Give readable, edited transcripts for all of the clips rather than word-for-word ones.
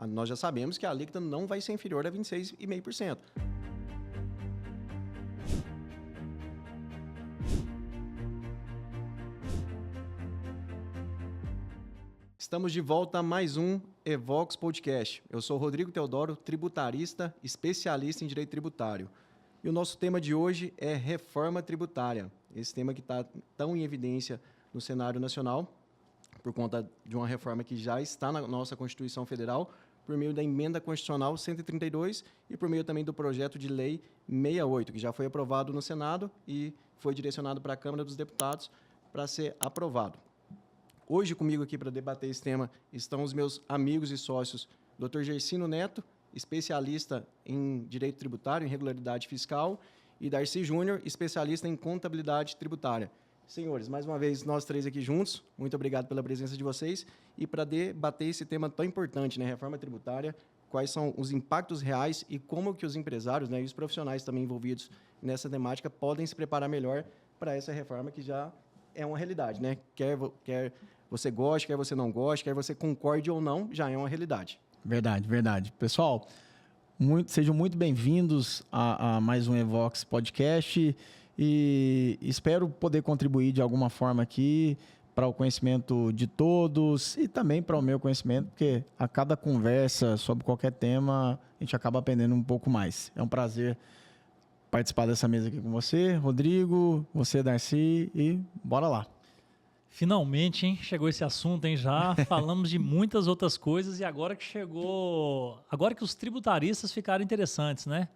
nós já sabemos que a alíquota não vai ser inferior a 26,5%. Estamos de volta a mais um Evox Podcast. Eu sou Rodrigo Teodoro, tributarista, especialista em direito tributário. E o nosso tema de hoje é reforma tributária. Esse tema que está tão em evidência no cenário nacional, por conta de uma reforma que já está na nossa Constituição Federal, por meio da Emenda Constitucional 132 e por meio também do projeto de lei 68, que já foi aprovado no Senado e foi direcionado para a Câmara dos Deputados para ser aprovado. Hoje comigo aqui para debater esse tema estão os meus amigos e sócios, Dr. Gersino Neto, especialista em direito tributário, em regularidade fiscal, e Darcy Júnior, especialista em contabilidade tributária. Senhores, mais uma vez, nós três aqui juntos, muito obrigado pela presença de vocês, e para debater esse tema tão importante, né, reforma tributária, quais são os impactos reais e como que os empresários, né, e os profissionais também envolvidos nessa temática podem se preparar melhor para essa reforma que já é uma realidade, né? Quer você goste, quer você não goste, quer você concorde ou não, já é uma realidade. Verdade, verdade. Pessoal, sejam muito bem-vindos a mais um Evox Podcast e espero poder contribuir de alguma forma aqui para o conhecimento de todos e também para o meu conhecimento, porque a cada conversa sobre qualquer tema a gente acaba aprendendo um pouco mais. É um prazer participar dessa mesa aqui com você, Rodrigo, você, Darcy, e bora lá. Finalmente, hein? Chegou esse assunto, hein? Já falamos de muitas outras coisas e agora que chegou... Agora que os tributaristas ficaram interessantes, né?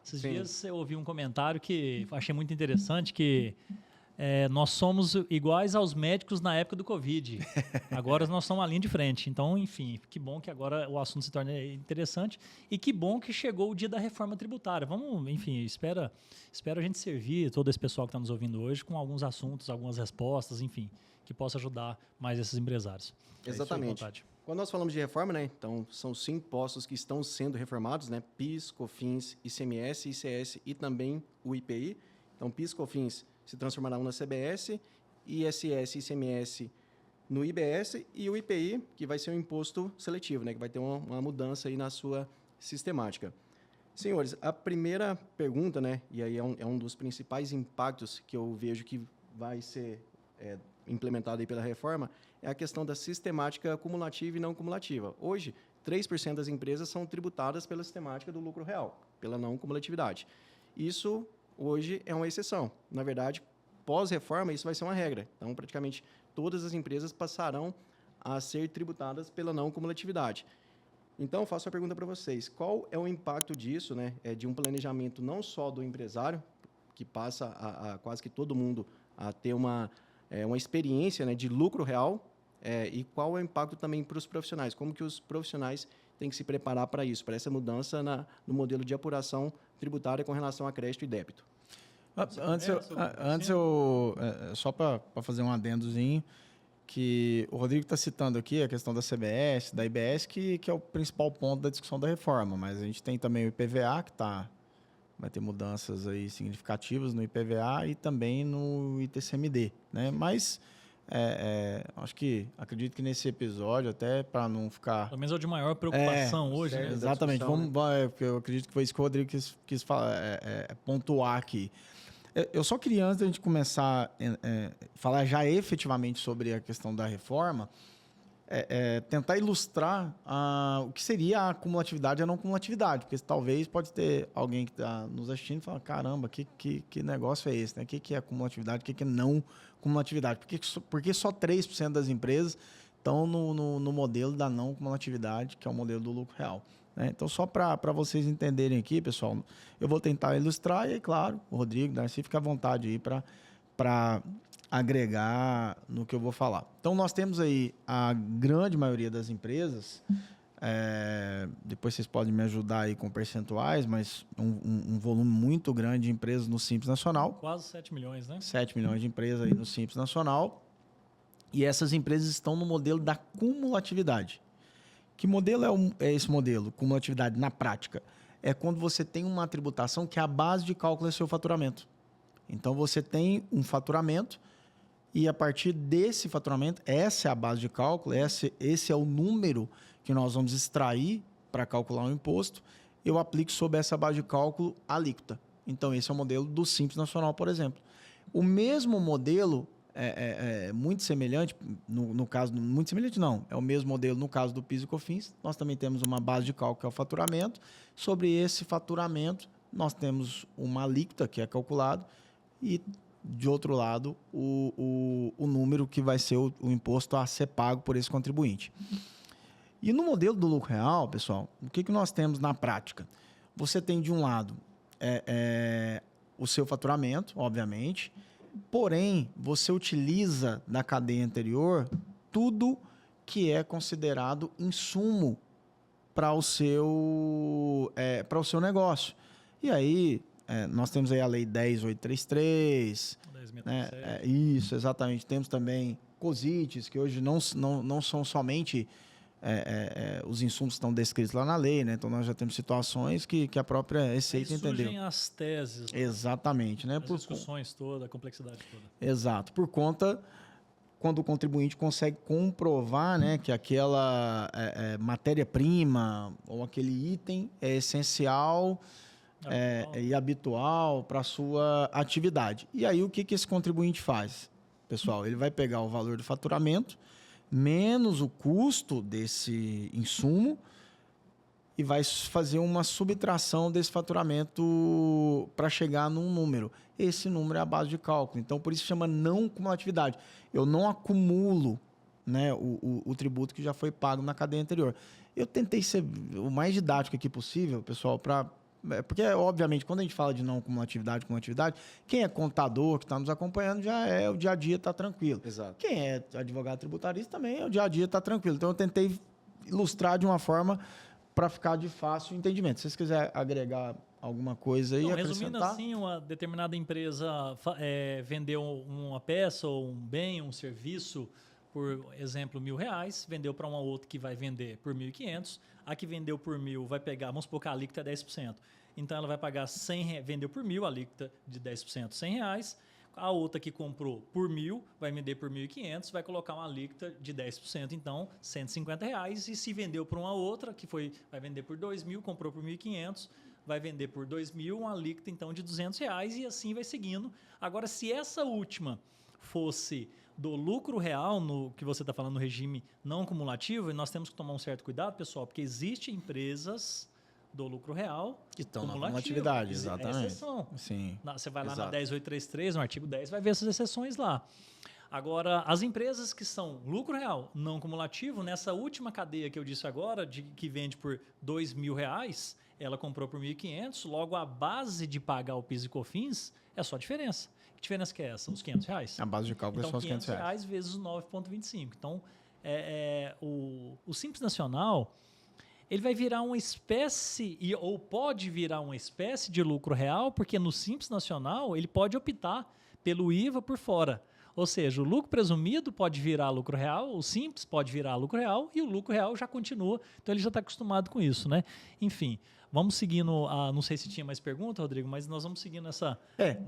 Esses dias eu ouvi um comentário que achei muito interessante, que nós somos iguais aos médicos na época do Covid. Agora nós somos uma linha de frente. Então, enfim, que bom que agora o assunto se torne interessante e que bom que chegou o dia da reforma tributária. Vamos, enfim, espero a gente servir todo esse pessoal que está nos ouvindo hoje com alguns assuntos, algumas respostas, enfim, que possa ajudar mais esses empresários. Exatamente. Quando nós falamos de reforma, né, então são 5 impostos que estão sendo reformados, né, PIS, COFINS, ICMS, ICS e também o IPI. Então, PIS, COFINS se transformarão na CBS, ISS e ICMS no IBS e o IPI, que vai ser um imposto seletivo, né, que vai ter uma mudança aí na sua sistemática. Senhores, a primeira pergunta, né, e aí é um dos principais impactos que eu vejo que vai ser implementado aí pela reforma, é a questão da sistemática cumulativa e não cumulativa. Hoje, 3% das empresas são tributadas pela sistemática do lucro real, pela não cumulatividade. Isso hoje é uma exceção. Na verdade, pós-reforma, isso vai ser uma regra. Então, praticamente, todas as empresas passarão a ser tributadas pela não cumulatividade. Então, faço a pergunta para vocês. Qual é o impacto disso, né, de um planejamento não só do empresário, que passa a quase que todo mundo a ter uma experiência, né, de lucro real, e qual é o impacto também para os profissionais? Como que os profissionais têm que se preparar para isso, para essa mudança no modelo de apuração tributária com relação a crédito e débito? Só para fazer um adendozinho, que o Rodrigo está citando aqui a questão da CBS, da IBS, que é o principal ponto da discussão da reforma, mas a gente tem também o IPVA, que vai ter mudanças aí significativas no IPVA e também no ITCMD, né? Mas acredito que nesse episódio, até para não ficar... Pelo menos é o de maior preocupação hoje, né? Exatamente. Porque eu acredito que foi isso que o Rodrigo quis pontuar aqui. Eu só queria, antes da gente começar a falar já efetivamente sobre a questão da reforma, tentar ilustrar o que seria a cumulatividade e a não cumulatividade, porque talvez pode ter alguém que está nos assistindo e fala, caramba, que negócio é esse? Né? O que é cumulatividade, o que é não cumulatividade? Por que só 3% das empresas estão no modelo da não cumulatividade, que é o modelo do lucro real? Né? Então, só para vocês entenderem aqui, pessoal, eu vou tentar ilustrar e, claro, o Rodrigo, Darcy, fica à vontade aí para agregar no que eu vou falar. Então, nós temos aí a grande maioria das empresas, depois vocês podem me ajudar aí com percentuais, mas um volume muito grande de empresas no Simples Nacional. Quase 7 milhões, né? 7 milhões de empresas aí no Simples Nacional. E essas empresas estão no modelo da cumulatividade. Que modelo é esse modelo? Cumulatividade na prática. É quando você tem uma tributação que a base de cálculo é seu faturamento. Então, você tem um faturamento e a partir desse faturamento, essa é a base de cálculo, esse é o número que nós vamos extrair para calcular o imposto, eu aplico sobre essa base de cálculo a alíquota. Então, esse é o modelo do Simples Nacional, por exemplo. O mesmo modelo é muito semelhante, no caso, muito semelhante não, é o mesmo modelo no caso do PIS e COFINS. Nós também temos uma base de cálculo que é o faturamento. Sobre esse faturamento, nós temos uma alíquota que é calculado e, de outro lado, o número que vai ser o imposto a ser pago por esse contribuinte. E no modelo do lucro real, pessoal, o que nós temos na prática? Você tem, de um lado, o seu faturamento, obviamente, porém, você utiliza da cadeia anterior tudo que é considerado insumo para o seu negócio. E aí, nós temos aí a Lei 10.833, 10.037. né? Isso, exatamente. Temos também COSITES, que hoje não são somente os insumos que estão descritos lá na lei, né? Então, nós já temos situações que a própria Receita entendeu. Surgem as teses. Exatamente, né? As discussões toda, a complexidade toda. Exato. Por conta, quando o contribuinte consegue comprovar, né, que aquela matéria-prima ou aquele item é essencial e habitual para a sua atividade. E aí, o que esse contribuinte faz? Pessoal, ele vai pegar o valor do faturamento menos o custo desse insumo e vai fazer uma subtração desse faturamento para chegar num número. Esse número é a base de cálculo. Então, por isso chama não cumulatividade. Eu não acumulo, né, o tributo que já foi pago na cadeia anterior. Eu tentei ser o mais didático aqui possível, pessoal, porque, obviamente, quando a gente fala de não cumulatividade, quem é contador, que está nos acompanhando, já o dia a dia está tranquilo. Exato. Quem é advogado tributarista também, o dia a dia está tranquilo. Então, eu tentei ilustrar de uma forma para ficar de fácil entendimento. Se vocês quiserem agregar alguma coisa aí, resumindo assim, uma determinada empresa vendeu uma peça ou um bem, um serviço, por exemplo, R$1.000, vendeu para uma outra que vai vender por 1.500, a que vendeu por 1.000 vai pegar, vamos supor que a alíquota é 10%. Então, ela vai pagar 100, vendeu por 1.000, a alíquota de 10%, R$100. A outra que comprou por 1.000, vai vender por 1.500, vai colocar uma alíquota de 10%, então R$150. E se vendeu para uma outra, que vai vender por 2.000, comprou por 1.500, vai vender por 2.000, uma alíquota então de R$200 e assim vai seguindo. Agora, se essa última fosse do lucro real, no que você está falando no regime não cumulativo, e nós temos que tomar um certo cuidado, pessoal, porque existem empresas do lucro real que estão na cumulatividade, exatamente. É exceção. Sim. Você vai lá Exato. na 10.833, no artigo 10, vai ver essas exceções lá. Agora, as empresas que são lucro real não cumulativo, nessa última cadeia que eu disse agora, que vende por R$2.000, ela comprou por 1.500, logo a base de pagar o PIS e COFINS é só diferença. Que diferença que é essa? Os R$500? A base de cálculo então, é só os R$500 vezes 9,25. Então, o Simples Nacional, ele vai virar uma espécie, ou pode virar uma espécie de lucro real, porque no Simples Nacional ele pode optar pelo IVA por fora. Ou seja, o lucro presumido pode virar lucro real, o Simples pode virar lucro real e o lucro real já continua. Então, ele já está acostumado com isso, né? Enfim, vamos seguindo, não sei se tinha mais pergunta, Rodrigo, mas nós vamos seguindo nessa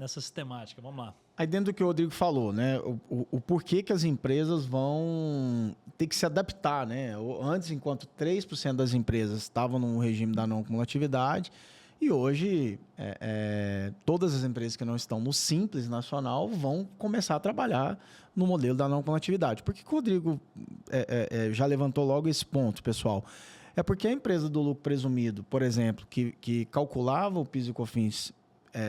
sistemática. Vamos lá. Aí dentro do que o Rodrigo falou, né, o porquê que as empresas vão ter que se adaptar, né? Antes, enquanto 3% das empresas estavam no regime da não cumulatividade, e hoje todas as empresas que não estão no Simples Nacional vão começar a trabalhar no modelo da não cumulatividade. Por que o Rodrigo já levantou logo esse ponto, pessoal? É porque a empresa do lucro presumido, por exemplo, que calculava o PIS e COFINS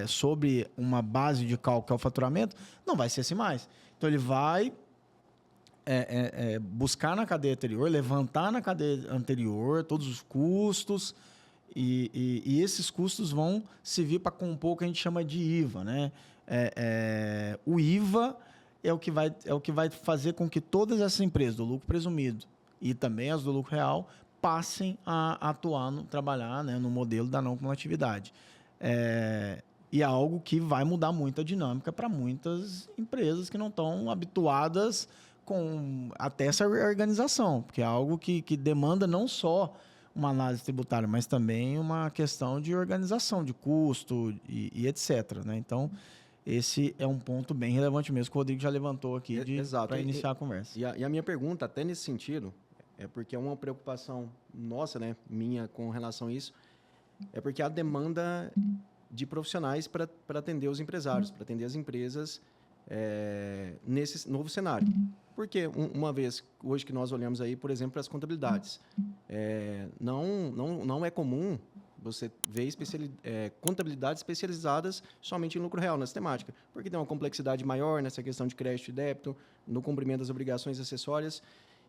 sobre uma base de cálculo que é o faturamento, não vai ser assim mais. Então, ele vai buscar na cadeia anterior, levantar na cadeia anterior todos os custos e esses custos vão servir para compor o que a gente chama de IVA, né? O IVA é o que vai fazer com que todas essas empresas do lucro presumido e também as do lucro real passem a atuar, trabalhar, né, no modelo da não cumulatividade. E é algo que vai mudar muito a dinâmica para muitas empresas que não estão habituadas com até essa organização, porque é algo que demanda não só uma análise tributária, mas também uma questão de organização, de custo e etc. Né? Então, esse é um ponto bem relevante mesmo que o Rodrigo já levantou aqui para iniciar a conversa. E a minha pergunta, até nesse sentido, é porque é uma preocupação nossa, né, minha com relação a isso, é porque a demanda de profissionais para atender os empresários, para atender as empresas nesse novo cenário. Porque, uma vez, hoje que nós olhamos aí, por exemplo, as contabilidades, não é comum você ver contabilidades especializadas somente em lucro real, na sistemática, porque tem uma complexidade maior nessa questão de crédito e débito, no cumprimento das obrigações acessórias.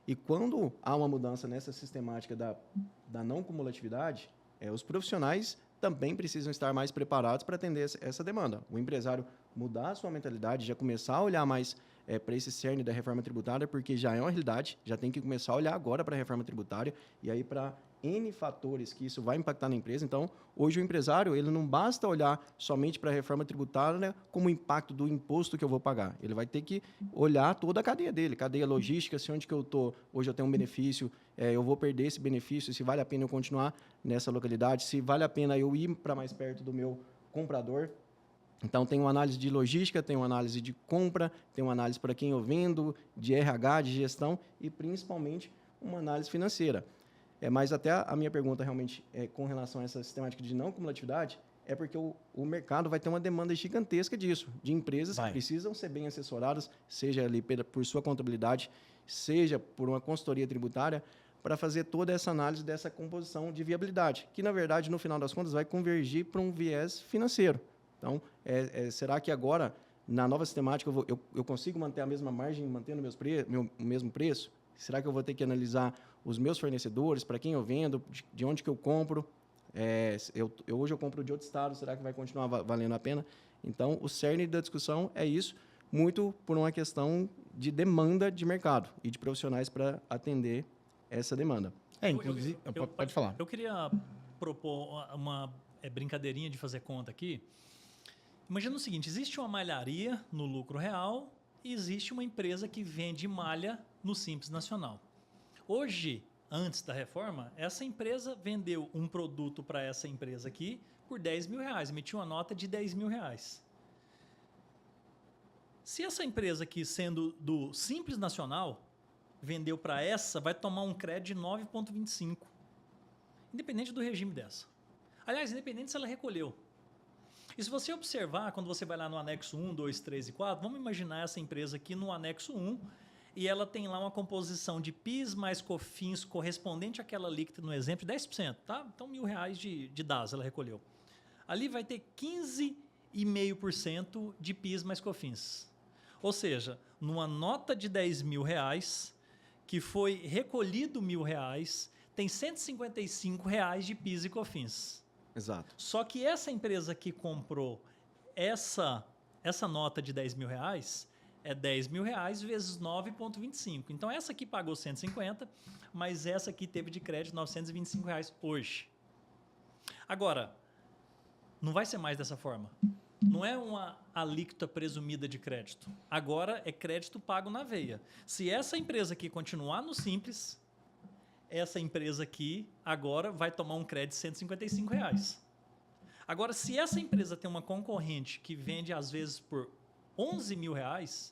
E quando há uma mudança nessa sistemática da não cumulatividade, os profissionais também precisam estar mais preparados para atender essa demanda. O empresário mudar a sua mentalidade, já começar a olhar mais para esse cerne da reforma tributária, porque já é uma realidade, já tem que começar a olhar agora para a reforma tributária e aí para N fatores que isso vai impactar na empresa. Então, hoje o empresário, ele não basta olhar somente para a reforma tributária como o impacto do imposto que eu vou pagar. Ele vai ter que olhar toda a cadeia dele, cadeia logística, se onde que eu estou, hoje eu tenho um benefício, eu vou perder esse benefício, se vale a pena eu continuar nessa localidade, se vale a pena eu ir para mais perto do meu comprador. Então, tem uma análise de logística, tem uma análise de compra, tem uma análise para quem eu vendo, de RH, de gestão e, principalmente, uma análise financeira. Mas até a minha pergunta realmente com relação a essa sistemática de não cumulatividade é porque o mercado vai ter uma demanda gigantesca disso, de empresas que precisam ser bem assessoradas, seja ali por sua contabilidade, seja por uma consultoria tributária, para fazer toda essa análise dessa composição de viabilidade, que, na verdade, no final das contas, vai convergir para um viés financeiro. Então, será que agora, na nova sistemática, eu consigo manter a mesma margem, mantendo o mesmo preço? Será que eu vou ter que analisar os meus fornecedores, para quem eu vendo, de onde que eu compro? Hoje eu compro de outro estado, será que vai continuar valendo a pena? Então, o cerne da discussão é isso, muito por uma questão de demanda de mercado e de profissionais para atender essa demanda. Inclusive, pode falar. Eu queria propor uma brincadeirinha de fazer conta aqui. Imagina o seguinte, existe uma malharia no lucro real e existe uma empresa que vende malha no Simples Nacional. Hoje, antes da reforma, essa empresa vendeu um produto para essa empresa aqui por R$10.000, emitiu uma nota de R$10.000. Se essa empresa aqui, sendo do Simples Nacional, vendeu para essa, vai tomar um crédito de 9,25, independente do regime dessa. Aliás, independente se ela recolheu. E se você observar, quando você vai lá no anexo 1, 2, 3 e 4, vamos imaginar essa empresa aqui no anexo 1 e ela tem lá uma composição de PIS mais COFINS correspondente àquela alíquota no exemplo de 10%, tá? Então, R$1.000 de DAS ela recolheu. Ali vai ter 15,5% de PIS mais COFINS. Ou seja, numa nota de R$10.000 que foi recolhido R$1.000, tem R$155 de PIS e COFINS. Exato. Só que essa empresa que comprou essa nota de R$10.000 é R$10.000 vezes 9,25. Então, essa aqui pagou 150, mas essa aqui teve de crédito R$925 hoje. Agora, não vai ser mais dessa forma. Não é uma alíquota presumida de crédito. Agora é crédito pago na veia. Se essa empresa aqui continuar no Simples, essa empresa aqui agora vai tomar um crédito de R$155. Agora, se essa empresa tem uma concorrente que vende às vezes por R$11.000,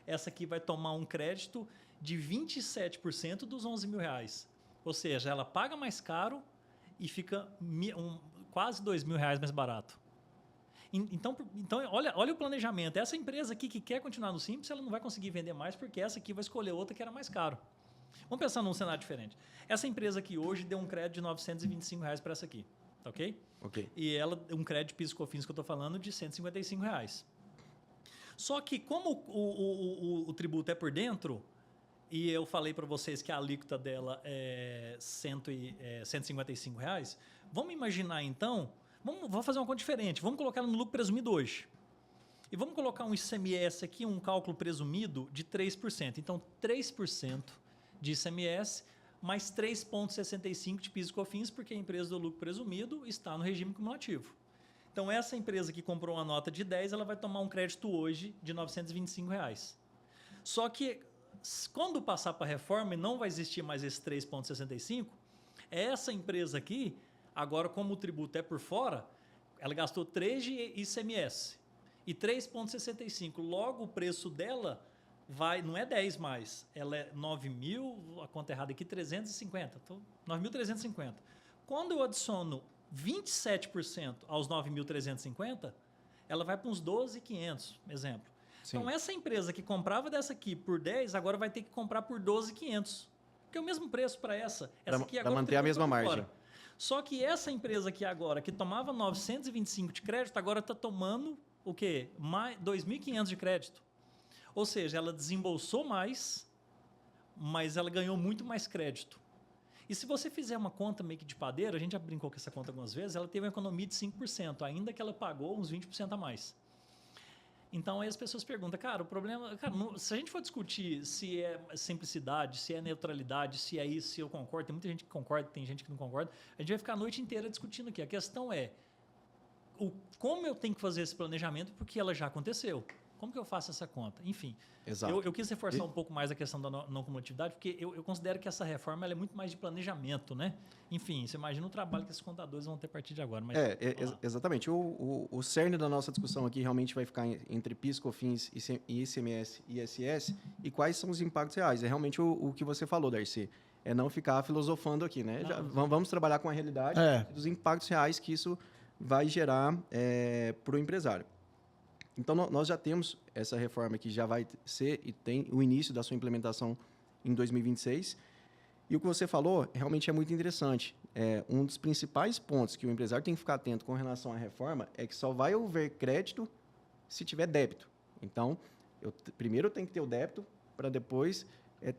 essa aqui vai tomar um crédito de 27% dos R$11.000. Ou seja, ela paga mais caro e fica quase R$2.000 mais barato. Então olha o planejamento. Essa empresa aqui que quer continuar no Simples, ela não vai conseguir vender mais porque essa aqui vai escolher outra que era mais caro. Vamos pensar num cenário diferente. Essa empresa aqui hoje deu um crédito de R$925 para essa aqui, tá ok? Ok. E ela, um crédito de PIS e COFINS que eu estou falando de R$155. Só que como o tributo é por dentro, e eu falei para vocês que a alíquota dela é R$155, vamos imaginar então, vamos fazer uma conta diferente, vamos colocar ela no lucro presumido hoje. E vamos colocar um ICMS aqui, um cálculo presumido de 3%. Então, 3% de ICMS mais 3,65% de PIS e COFINS, porque a empresa do lucro presumido está no regime cumulativo. Então, essa empresa que comprou uma nota de 10, ela vai tomar um crédito hoje de R$925. Só que, quando passar para a reforma e não vai existir mais esse 3,65%, essa empresa aqui, agora como o tributo é por fora, ela gastou 3 de ICMS e 3,65%. Logo, o preço dela não é 10 mais, ela é 9.000, a conta errada aqui, 350. 9.350. Quando eu adiciono 27% aos 9.350, ela vai para uns 12.500, exemplo. Sim. Então, essa empresa que comprava dessa aqui por 10, agora vai ter que comprar por 12.500. Porque é o mesmo preço para essa. Essa aqui agora para manter a mesma margem. Fora. Só que essa empresa aqui agora, que tomava 925 de crédito, agora está tomando o quê? Mais 2.500 de crédito. Ou seja, ela desembolsou mais, mas ela ganhou muito mais crédito. E se você fizer uma conta meio que de padeiro, a gente já brincou com essa conta algumas vezes, ela teve uma economia de 5%, ainda que ela pagou uns 20% a mais. Então aí as pessoas perguntam, cara, o problema... Cara, se a gente for discutir se é simplicidade, se é neutralidade, se é isso, se eu concordo, tem muita gente que concorda, tem gente que não concorda, a gente vai ficar a noite inteira discutindo aqui. A questão é como eu tenho que fazer esse planejamento, porque ela já aconteceu. Como que eu faço essa conta? Enfim, eu quis reforçar um pouco mais a questão da não cumulatividade, porque eu considero que essa reforma ela é muito mais de planejamento, né? Enfim, você imagina o trabalho que esses contadores vão ter a partir de agora. Mas, exatamente. O cerne da nossa discussão aqui realmente vai ficar entre PIS, COFINS, ICMS e ISS, e quais são os impactos reais. É realmente o que você falou, Darcy. É não ficar filosofando aqui, né? Vamos trabalhar com a realidade dos impactos reais que isso vai gerar para o empresário. Então, nós já temos essa reforma que já vai ser e tem o início da sua implementação em 2026. E o que você falou realmente é muito interessante. Um dos principais pontos que o empresário tem que ficar atento com relação à reforma é que só vai haver crédito se tiver débito. Então, primeiro eu tenho que ter o débito para depois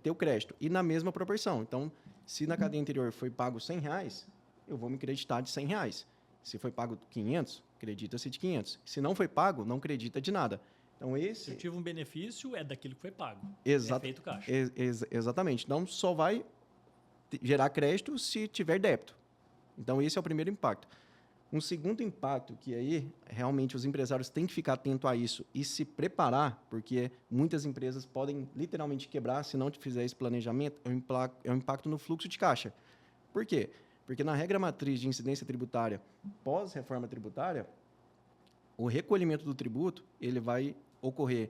ter o crédito. E na mesma proporção. Então, se na cadeia anterior foi pago R$100, eu vou me creditar de R$100. Se foi pago 500, acredita-se de 500. Se não foi pago, não acredita de nada. Então, se eu tive um benefício, é daquilo que foi pago. Efeito caixa. Exatamente. Então, só vai gerar crédito se tiver débito. Então, esse é o primeiro impacto. Um segundo impacto que aí, realmente, os empresários têm que ficar atento a isso e se preparar, porque muitas empresas podem literalmente quebrar se não fizer esse planejamento, é um impacto no fluxo de caixa. Por quê? Porque na regra matriz de incidência tributária pós-reforma tributária, o recolhimento do tributo ele vai ocorrer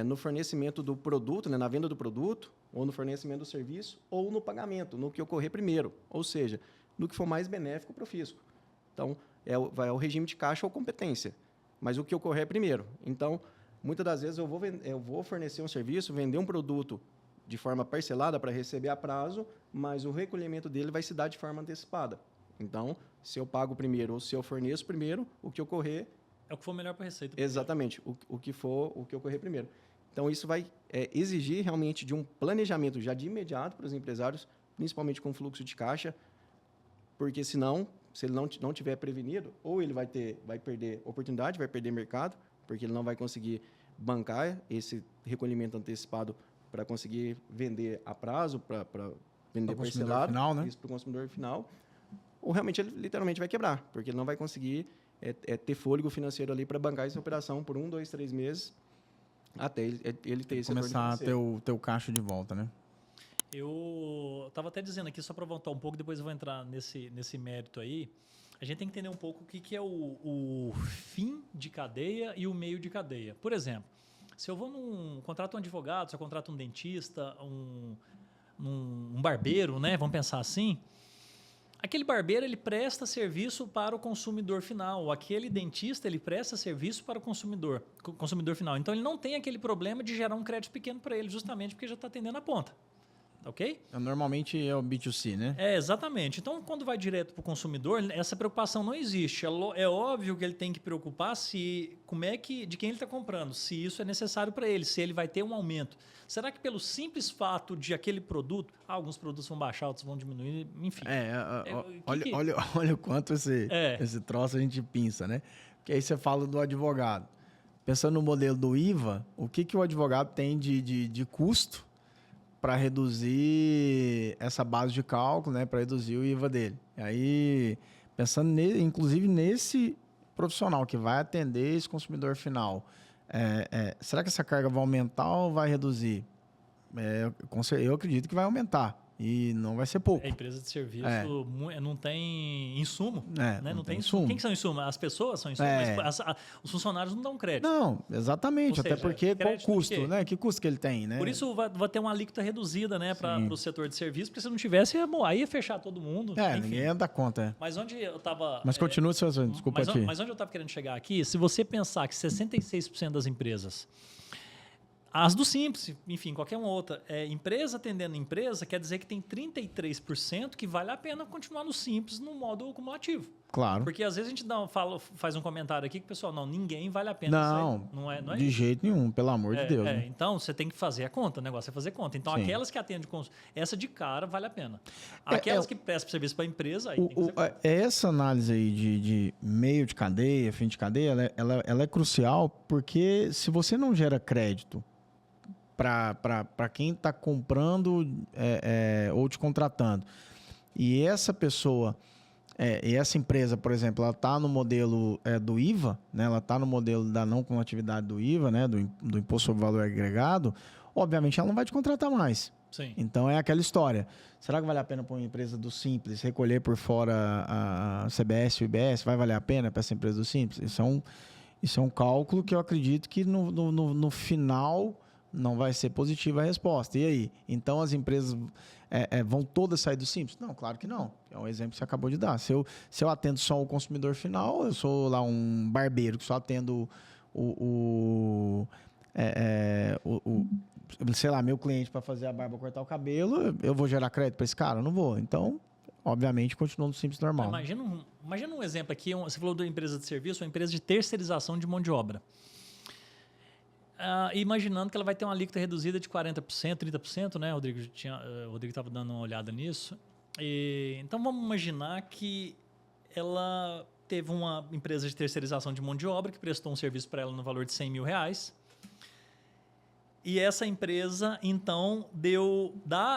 no fornecimento do produto, na venda do produto, ou no fornecimento do serviço, ou no pagamento, no que ocorrer primeiro, ou seja, no que for mais benéfico para o fisco. Então, vai ao regime de caixa ou competência, mas o que ocorrer primeiro. Então, muitas das vezes eu vou fornecer um serviço, vender um produto de forma parcelada para receber a prazo, mas o recolhimento dele vai se dar de forma antecipada. Então, se eu pago primeiro ou se eu forneço primeiro, o que ocorrer... É o que for melhor para a Receita. Exatamente, o que ocorrer primeiro. Então, isso vai exigir realmente de um planejamento já de imediato para os empresários, principalmente com fluxo de caixa, porque senão, se ele não tiver prevenido, ou ele vai perder oportunidade, vai perder mercado, porque ele não vai conseguir bancar esse recolhimento antecipado para conseguir vender a prazo, para vender parcelado, final, né? Isso para o consumidor final, ou realmente ele literalmente vai quebrar, porque ele não vai conseguir ter fôlego financeiro ali para bancar essa operação por 1, 2, 3 meses até ele ter esse começar a ter o teu caixa de volta, né? Eu estava até dizendo aqui, só para voltar um pouco, depois eu vou entrar nesse mérito aí. A gente tem que entender um pouco o que é o fim de cadeia e o meio de cadeia. Por exemplo, se eu vou contrato um advogado, se eu contrato um dentista, um barbeiro, né? Vamos pensar assim. Aquele barbeiro, ele presta serviço para o consumidor final. Aquele dentista, ele presta serviço para o consumidor final. Então, ele não tem aquele problema de gerar um crédito pequeno para ele, justamente porque já está atendendo a ponta. Ok? Normalmente é o B2C, né? Exatamente. Então, quando vai direto para o consumidor, essa preocupação não existe. É óbvio que ele tem que preocupar de quem ele está comprando, se isso é necessário para ele, se ele vai ter um aumento. Será que pelo simples fato de aquele produto, alguns produtos vão baixar, outros vão diminuir, enfim. Olha o quanto esse troço a gente pinça, né? Porque aí você fala do advogado. Pensando no modelo do IVA, o que o advogado tem de custo para reduzir essa base de cálculo, né, para reduzir o IVA dele. E aí, pensando inclusive nesse profissional que vai atender esse consumidor final, será que essa carga vai aumentar ou vai reduzir? Eu acredito que vai aumentar, E não vai ser pouco. A empresa de serviço não tem insumo. Né? Não tem insumo. Quem que são insumo? As pessoas são insumo, mas os funcionários não dão crédito. Não, exatamente. Ou seja, até porque qual o custo, né? Que custo que ele tem, né? Por isso vai ter uma alíquota reduzida, né, para o setor de serviço, porque se não tivesse, aí ia fechar todo mundo. Enfim. Ninguém ia dar conta. Mas onde eu estava... Mas continua, desculpa aqui. Mas onde eu estava querendo chegar aqui, se você pensar que 66% das empresas... As do Simples, enfim, qualquer uma outra. Empresa atendendo empresa quer dizer que tem 33% que vale a pena continuar no Simples no modo acumulativo. Claro. Porque às vezes a gente faz um comentário aqui que o pessoal, ninguém vale a pena. Não é de isso. jeito nenhum, pelo amor de Deus. Né? Então, você tem que fazer a conta, o negócio é fazer conta. Então, aquelas que atendem, essa de cara vale a pena. Aquelas que prestam serviço para a empresa, aí tem que fazer conta. Essa análise aí de meio de cadeia, fim de cadeia, ela é crucial porque se você não gera crédito para quem está comprando ou te contratando. E essa pessoa, e essa empresa, por exemplo, ela está no modelo do IVA, né? Ela está no modelo da não cumulatividade do IVA, né? do Imposto sobre Valor Agregado, obviamente ela não vai te contratar mais. Sim. Então é aquela história. Será que vale a pena para uma empresa do Simples recolher por fora a CBS e o IBS? Vai valer a pena para essa empresa do Simples? Isso é um cálculo que eu acredito que no final... não vai ser positiva a resposta. E aí? Então, as empresas vão todas sair do Simples? Não, claro que não. É um exemplo que você acabou de dar. Se eu atendo só o consumidor final, eu sou lá um barbeiro que só atendo sei lá, meu cliente para fazer a barba ou cortar o cabelo, eu vou gerar crédito para esse cara? Eu não vou. Então, obviamente, continua no Simples normal. Imagina um exemplo aqui. Você falou da empresa de serviço, uma empresa de terceirização de mão de obra. Imaginando que ela vai ter uma alíquota reduzida de 40%, 30%, né, Rodrigo? O Rodrigo estava dando uma olhada nisso. Então, vamos imaginar que ela teve uma empresa de terceirização de mão de obra que prestou um serviço para ela no valor de R$100 mil. E essa empresa, então,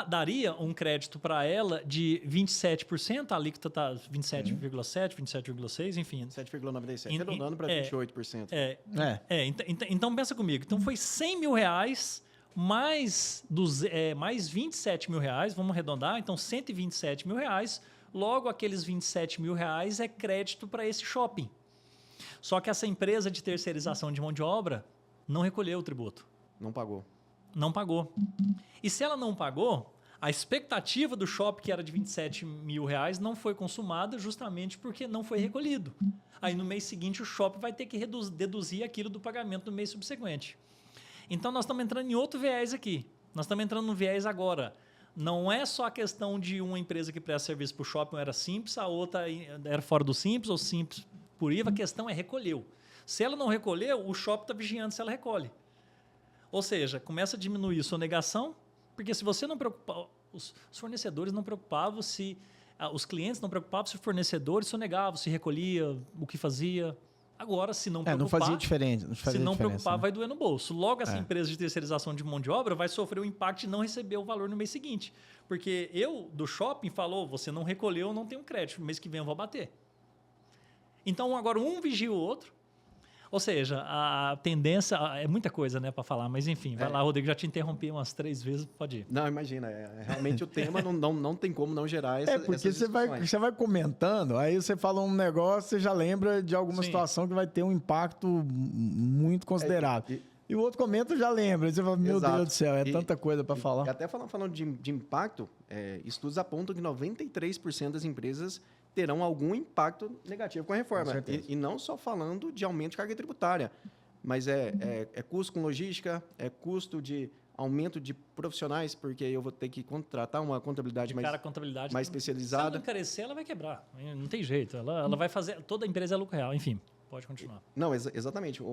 daria um crédito para ela de 27%, a alíquota está 27,7%, 27,6%, enfim. 7,97%, arredondando para 28%. Então, pensa comigo. Então, foi R$100 mil mais R$27 mil, vamos arredondar, então R$127 mil, logo aqueles R$27 mil é crédito para esse shopping. Só que essa empresa de terceirização de mão de obra não recolheu o tributo. Não pagou. E se ela não pagou, a expectativa do shopping, que era de R$27 mil, não foi consumada justamente porque não foi recolhido. Aí no mês seguinte o shopping vai ter que deduzir aquilo do pagamento no mês subsequente. Então nós estamos entrando em outro viés aqui. Nós estamos entrando no viés agora. Não é só a questão de uma empresa que presta serviço para o shopping era Simples, a outra era fora do Simples ou Simples por IVA. A questão é recolheu. Se ela não recolheu, o shopping está vigiando se ela recolhe. Ou seja, começa a diminuir a sonegação, porque se você não preocupar, os fornecedores não preocupavam os clientes não preocupavam se o fornecedor sonegavam, se recolhia, o que fazia. Agora, se não preocupar... não fazia diferente. Se não preocupar, vai doer no bolso. Logo, essa empresa de terceirização de mão de obra vai sofrer o impacto de não receber o valor no mês seguinte. Porque do shopping, falou, você não recolheu, não tenho crédito, no mês que vem eu vou bater. Então, agora um vigia o outro. Ou seja, a tendência... É muita coisa, né, para falar, mas enfim. Vai lá, Rodrigo, já te interrompi umas 3 vezes, pode ir. Não, imagina. Realmente o tema não tem como não gerar porque você vai comentando, aí você fala um negócio, você já lembra de alguma situação que vai ter um impacto muito considerável. E o outro comenta, já lembra. Aí você fala, meu Deus do céu, tanta coisa para falar. E até falando de impacto, estudos apontam que 93% das empresas terão algum impacto negativo com a reforma. E não só falando de aumento de carga tributária, mas custo com logística, custo de aumento de profissionais, porque eu vou ter que contratar uma contabilidade mais especializada. Se ela não encarecer, ela vai quebrar. Não tem jeito. Ela vai fazer... Toda empresa é lucro real. Enfim, pode continuar. Não, exatamente.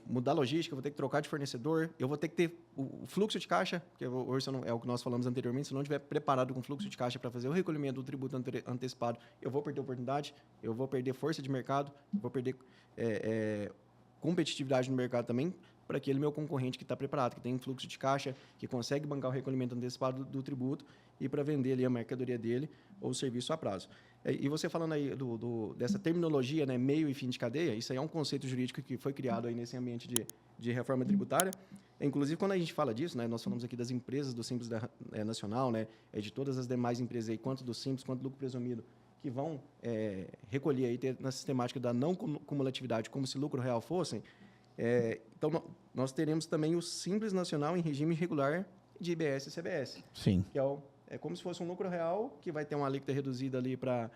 Mudar a logística, eu vou ter que trocar de fornecedor, eu vou ter que ter o fluxo de caixa, que hoje é o que nós falamos anteriormente, se não estiver preparado com fluxo de caixa para fazer o recolhimento do tributo antecipado, eu vou perder oportunidade, eu vou perder força de mercado, eu vou perder competitividade no mercado também, para aquele meu concorrente que está preparado, que tem um fluxo de caixa, que consegue bancar o recolhimento antecipado do tributo e para vender ali a mercadoria dele ou o serviço a prazo. E você falando aí dessa terminologia, né, meio e fim de cadeia, isso aí é um conceito jurídico que foi criado aí nesse ambiente de reforma tributária Inclusive, quando a gente fala disso, né, nós falamos aqui das empresas do Simples Nacional, né, de todas as demais empresas, aí, quanto do Simples, quanto do lucro presumido, que vão recolher aí, ter na sistemática da não cumulatividade, como se lucro real fossem. Então, nós teremos também o Simples Nacional em regime regular de IBS e CBS. Sim. Que é como se fosse um lucro real, que vai ter uma alíquota reduzida ali para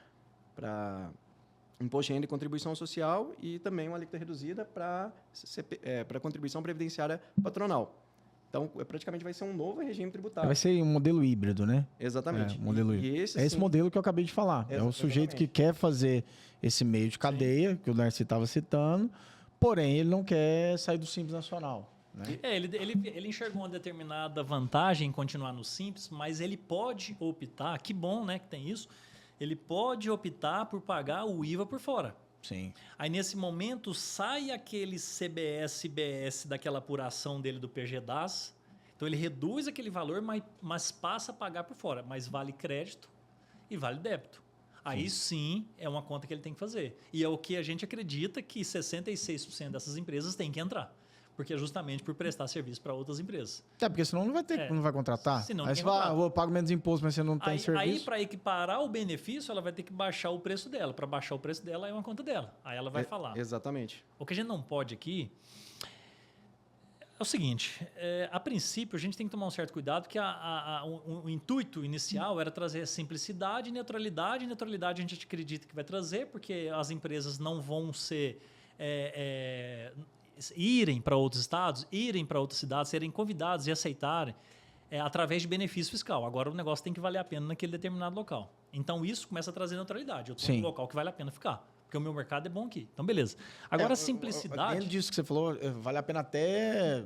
imposto de renda e contribuição social e também uma alíquota reduzida para contribuição previdenciária patronal. Então, praticamente vai ser um novo regime tributário. Vai ser um modelo híbrido, né? Exatamente. Modelo híbrido. Esse, é esse modelo que eu acabei de falar. É o sujeito que quer fazer esse meio de cadeia, que o Darcy estava citando, porém, ele não quer sair do Simples Nacional. Né? Ele enxergou uma determinada vantagem em continuar no Simples, mas ele pode optar, que bom, né, que tem isso, ele pode optar por pagar o IVA por fora. Sim. Aí, nesse momento, sai aquele CBS, IBS daquela apuração dele do PGDAS. Então, ele reduz aquele valor, mas passa a pagar por fora. Mas vale crédito e vale débito. Aí, sim, é uma conta que ele tem que fazer. E é o que a gente acredita que 66% dessas empresas têm que entrar. Porque é justamente por prestar serviço para outras empresas. Porque senão não vai contratar. Senão aí você fala, eu pago menos imposto, mas você não tem serviço. Aí, para equiparar o benefício, ela vai ter que baixar o preço dela. Para baixar o preço dela, é uma conta dela. Aí ela vai falar. Exatamente. O que a gente não pode aqui é o seguinte, a princípio a gente tem que tomar um certo cuidado, porque o intuito inicial era trazer simplicidade e neutralidade. Neutralidade a gente acredita que vai trazer, porque as empresas não vão ser... irem para outros estados, irem para outras cidades, serem convidados e aceitarem através de benefício fiscal. Agora o negócio tem que valer a pena naquele determinado local. Então isso começa a trazer neutralidade. Eu estou num local que vale a pena ficar, porque o meu mercado é bom aqui. Então beleza. Agora a simplicidade... Dentro disso que você falou, vale a pena até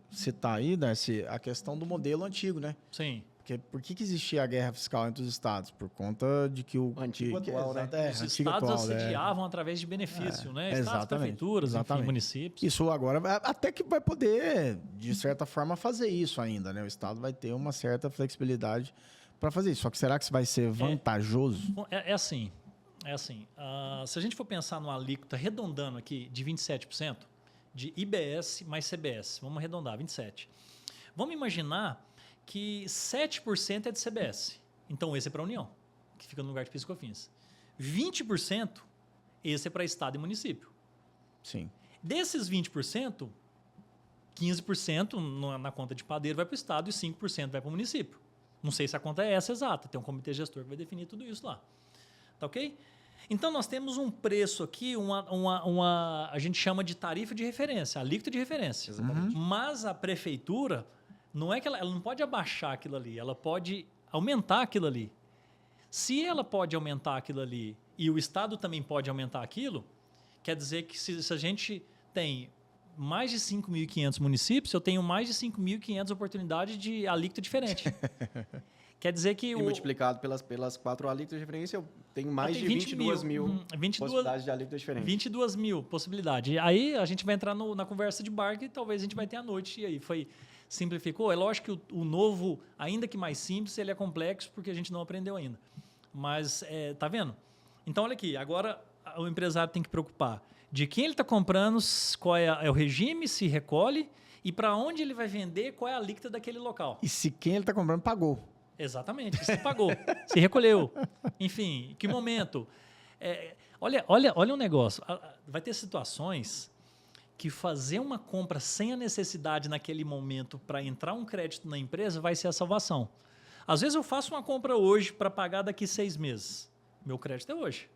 citar aí, Darcy, a questão do modelo antigo, né? Sim. Por que existia a guerra fiscal entre os estados? Por conta de que o antigo atual, né? Os estados assediavam através de benefício, né? Estados, prefeituras, enfim, municípios. Isso agora até que vai poder, de certa forma, fazer isso ainda, né? O estado vai ter uma certa flexibilidade para fazer isso. Só que será que isso vai ser vantajoso? É assim. Se a gente for pensar numa alíquota, arredondando aqui, de 27%, de IBS mais CBS, vamos arredondar, 27%. Vamos imaginar que 7% é de CBS. Então, esse é para a União, que fica no lugar de PIS e COFINS. 20%, esse é para Estado e município. Sim. Desses 20%, 15% na conta de padeiro vai para o Estado e 5% vai para o município. Não sei se a conta é essa exata, tem um comitê gestor que vai definir tudo isso lá. Tá ok? Então, nós temos um preço aqui, a gente chama de tarifa de referência, alíquota de referência. Exatamente. Mas a prefeitura... Não é que ela não pode abaixar aquilo ali, ela pode aumentar aquilo ali. Se ela pode aumentar aquilo ali e o Estado também pode aumentar aquilo, quer dizer que se a gente tem mais de 5.500 municípios, eu tenho mais de 5.500 oportunidades de alíquota diferente. Quer dizer que... multiplicado pelas 4 alíquotas de referência, eu tenho mais de 22 mil possibilidades de alíquotas diferentes. 22 mil possibilidades. Aí a gente vai entrar na conversa de bar que talvez a gente vai ter à noite. E aí simplificou. É lógico que o novo, ainda que mais simples, ele é complexo porque a gente não aprendeu ainda. Mas, tá vendo? Então, olha aqui. Agora, o empresário tem que preocupar de quem ele está comprando, qual é o regime, se recolhe e para onde ele vai vender, qual é a alíquota daquele local. E se quem ele está comprando pagou. Exatamente. Se pagou, se recolheu. Enfim, que momento. Olha um negócio. Vai ter situações... que fazer uma compra sem a necessidade naquele momento para entrar um crédito na empresa vai ser a salvação. Às vezes eu faço uma compra hoje para pagar daqui 6 meses. Meu crédito é hoje.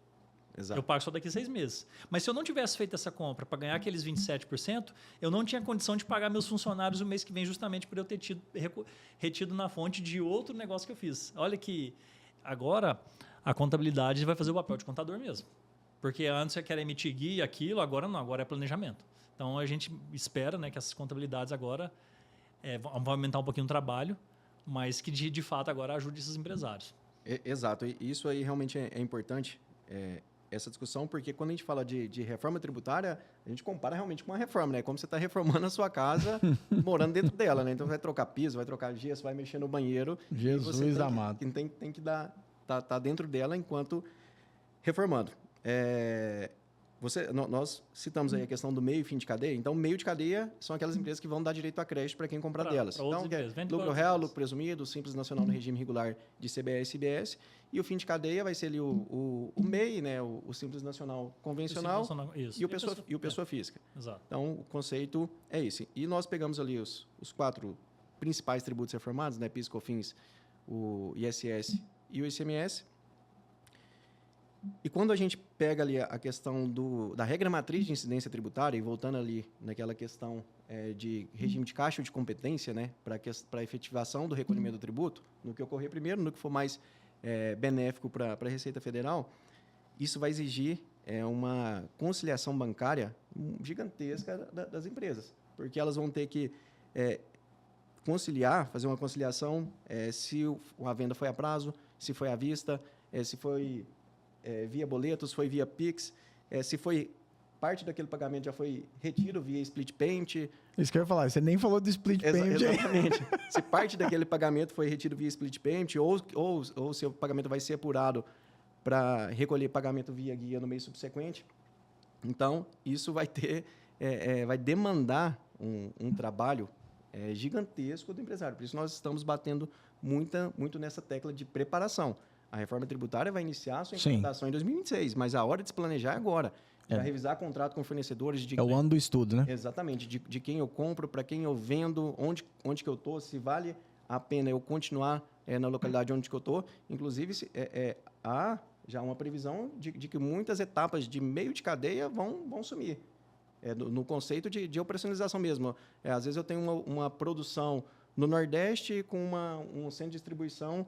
Exato. Eu pago só daqui 6 meses. Mas se eu não tivesse feito essa compra para ganhar aqueles 27%, eu não tinha condição de pagar meus funcionários o mês que vem justamente por eu ter retido na fonte de outro negócio que eu fiz. Olha que agora a contabilidade vai fazer o papel de contador mesmo. Porque antes você quer emitir guia, aquilo, agora não, agora é planejamento. Então, a gente espera, né, que essas contabilidades agora vão aumentar um pouquinho o trabalho, mas que, de fato, agora ajude esses empresários. Exato. E isso aí realmente é importante, essa discussão, porque quando a gente fala de reforma tributária, a gente compara realmente com uma reforma, né? Como você está reformando a sua casa, morando dentro dela, né? Então, vai trocar piso, vai trocar gesso, vai mexer no banheiro. Jesus amado. Tem que tá dentro dela enquanto reformando. Nós citamos aí a questão do meio e fim de cadeia. Então, meio de cadeia são aquelas empresas que vão dar direito a crédito para quem comprar delas. Então, lucro real, lucro presumido, Simples Nacional no regime regular de CBS e IBS. E o fim de cadeia vai ser ali o MEI, né? O Simples Nacional convencional e o pessoa física. Exato. Então, o conceito é esse. E nós pegamos ali os 4 principais tributos reformados, né? PIS, COFINS, o ISS e o ICMS. E quando a gente pega ali a questão da regra matriz de incidência tributária, e voltando ali naquela questão de regime de caixa ou de competência, né, para a efetivação do recolhimento do tributo, no que ocorrer primeiro, no que for mais benéfico para a Receita Federal, isso vai exigir uma conciliação bancária gigantesca das empresas, porque elas vão ter que fazer uma conciliação se a venda foi a prazo, se foi à vista, se foi via boletos, foi via Pix, se foi parte daquele pagamento já foi retido via split payment. Isso que eu ia falar, você nem falou do split payment. Exatamente. Se parte daquele pagamento foi retido via split payment ou se o pagamento vai ser apurado para recolher pagamento via guia no mês subsequente. Então, isso vai demandar um trabalho gigantesco do empresário. Por isso, nós estamos batendo muito nessa tecla de preparação. A reforma tributária vai iniciar a sua implementação em 2026, mas a hora de se planejar é agora. Para revisar contrato com fornecedores. É o ano do estudo, né? Exatamente. De quem eu compro, para quem eu vendo, onde que eu estou, se vale a pena eu continuar na localidade onde que eu estou. Inclusive, há já uma previsão de que muitas etapas de meio de cadeia vão sumir. No conceito de operacionalização mesmo. Às vezes eu tenho uma produção no Nordeste com um centro de distribuição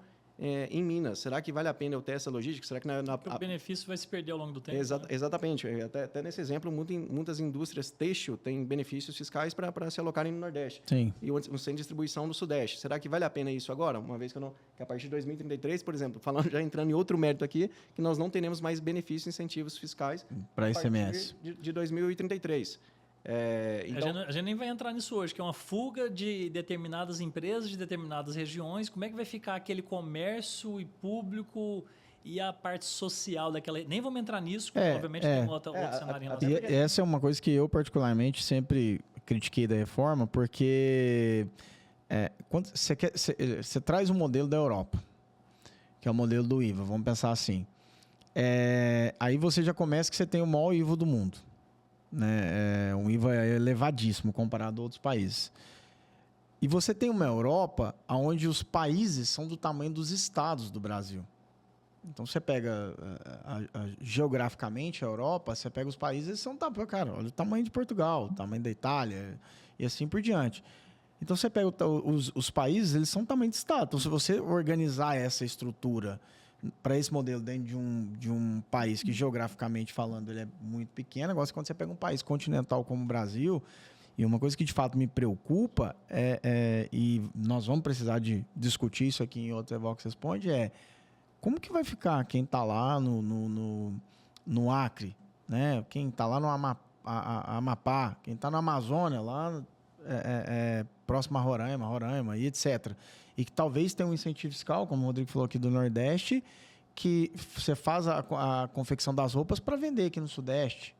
em Minas. Será que vale a pena eu ter essa logística? Será que o benefício vai se perder ao longo do tempo? Exatamente. Até nesse exemplo, muitas indústrias têxtil têm benefícios fiscais para se alocarem no Nordeste. Sim. E um centro de distribuição no Sudeste. Será que vale a pena isso agora? Uma vez que a partir de 2033, por exemplo, já entrando em outro mérito aqui, que nós não teremos mais benefícios e incentivos fiscais para ICMS de 2033. Então... A gente nem vai entrar nisso hoje, que é uma fuga de determinadas empresas, de determinadas regiões. Como é que vai ficar aquele comércio e público e a parte social daquela... Nem vamos entrar nisso, porque obviamente tem outro cenário em relação. E essa é uma coisa que eu, particularmente, sempre critiquei da reforma, porque quando você traz um modelo da Europa, que é o modelo do IVA, vamos pensar assim. Aí você já começa que você tem o maior IVA do mundo. Né? Um IVA elevadíssimo comparado a outros países. E você tem uma Europa onde os países são do tamanho dos estados do Brasil. Então, você pega geograficamente a Europa, você pega os países, eles são, cara, olha o tamanho de Portugal, o tamanho da Itália e assim por diante. Então, você pega os países, eles são do tamanho de estado. Então, se você organizar essa estrutura para esse modelo dentro de um país que, geograficamente falando, ele é muito pequeno. Agora, quando você pega um país continental como o Brasil, e uma coisa que de fato me preocupa, e nós vamos precisar de discutir isso aqui em outro Evox Responde, como que vai ficar quem está lá no Acre, né? Quem está lá no Amapá, quem está na Amazônia, lá próximo a Roraima e etc., e que talvez tenha um incentivo fiscal, como o Rodrigo falou aqui do Nordeste, que você faz a confecção das roupas para vender aqui no Sudeste.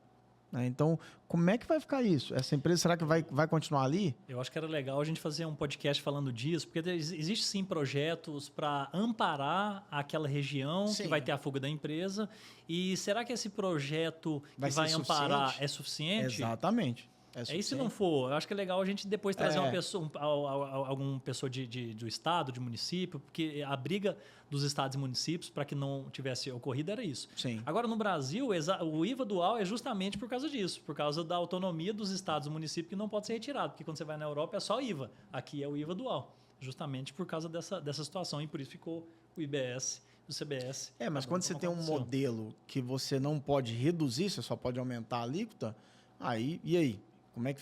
Né? Então, como é que vai ficar isso? Essa empresa, será que vai continuar ali? Eu acho que era legal a gente fazer um podcast falando disso, porque existem sim projetos para amparar aquela região que vai ter a fuga da empresa. E será que esse projeto que vai amparar é suficiente? Exatamente. E se não for, eu acho que é legal a gente depois trazer uma pessoa, alguma pessoa do estado, de município, porque a briga dos estados e municípios para que não tivesse ocorrido era isso. Sim. Agora, no Brasil, o IVA dual é justamente por causa disso, por causa da autonomia dos estados e municípios que não pode ser retirado, porque quando você vai na Europa é só IVA, aqui é o IVA dual, justamente por causa dessa situação, e por isso ficou o IBS, o CBS. Mas quando você tem um modelo que você não pode reduzir, você só pode aumentar a alíquota, e aí? Como é que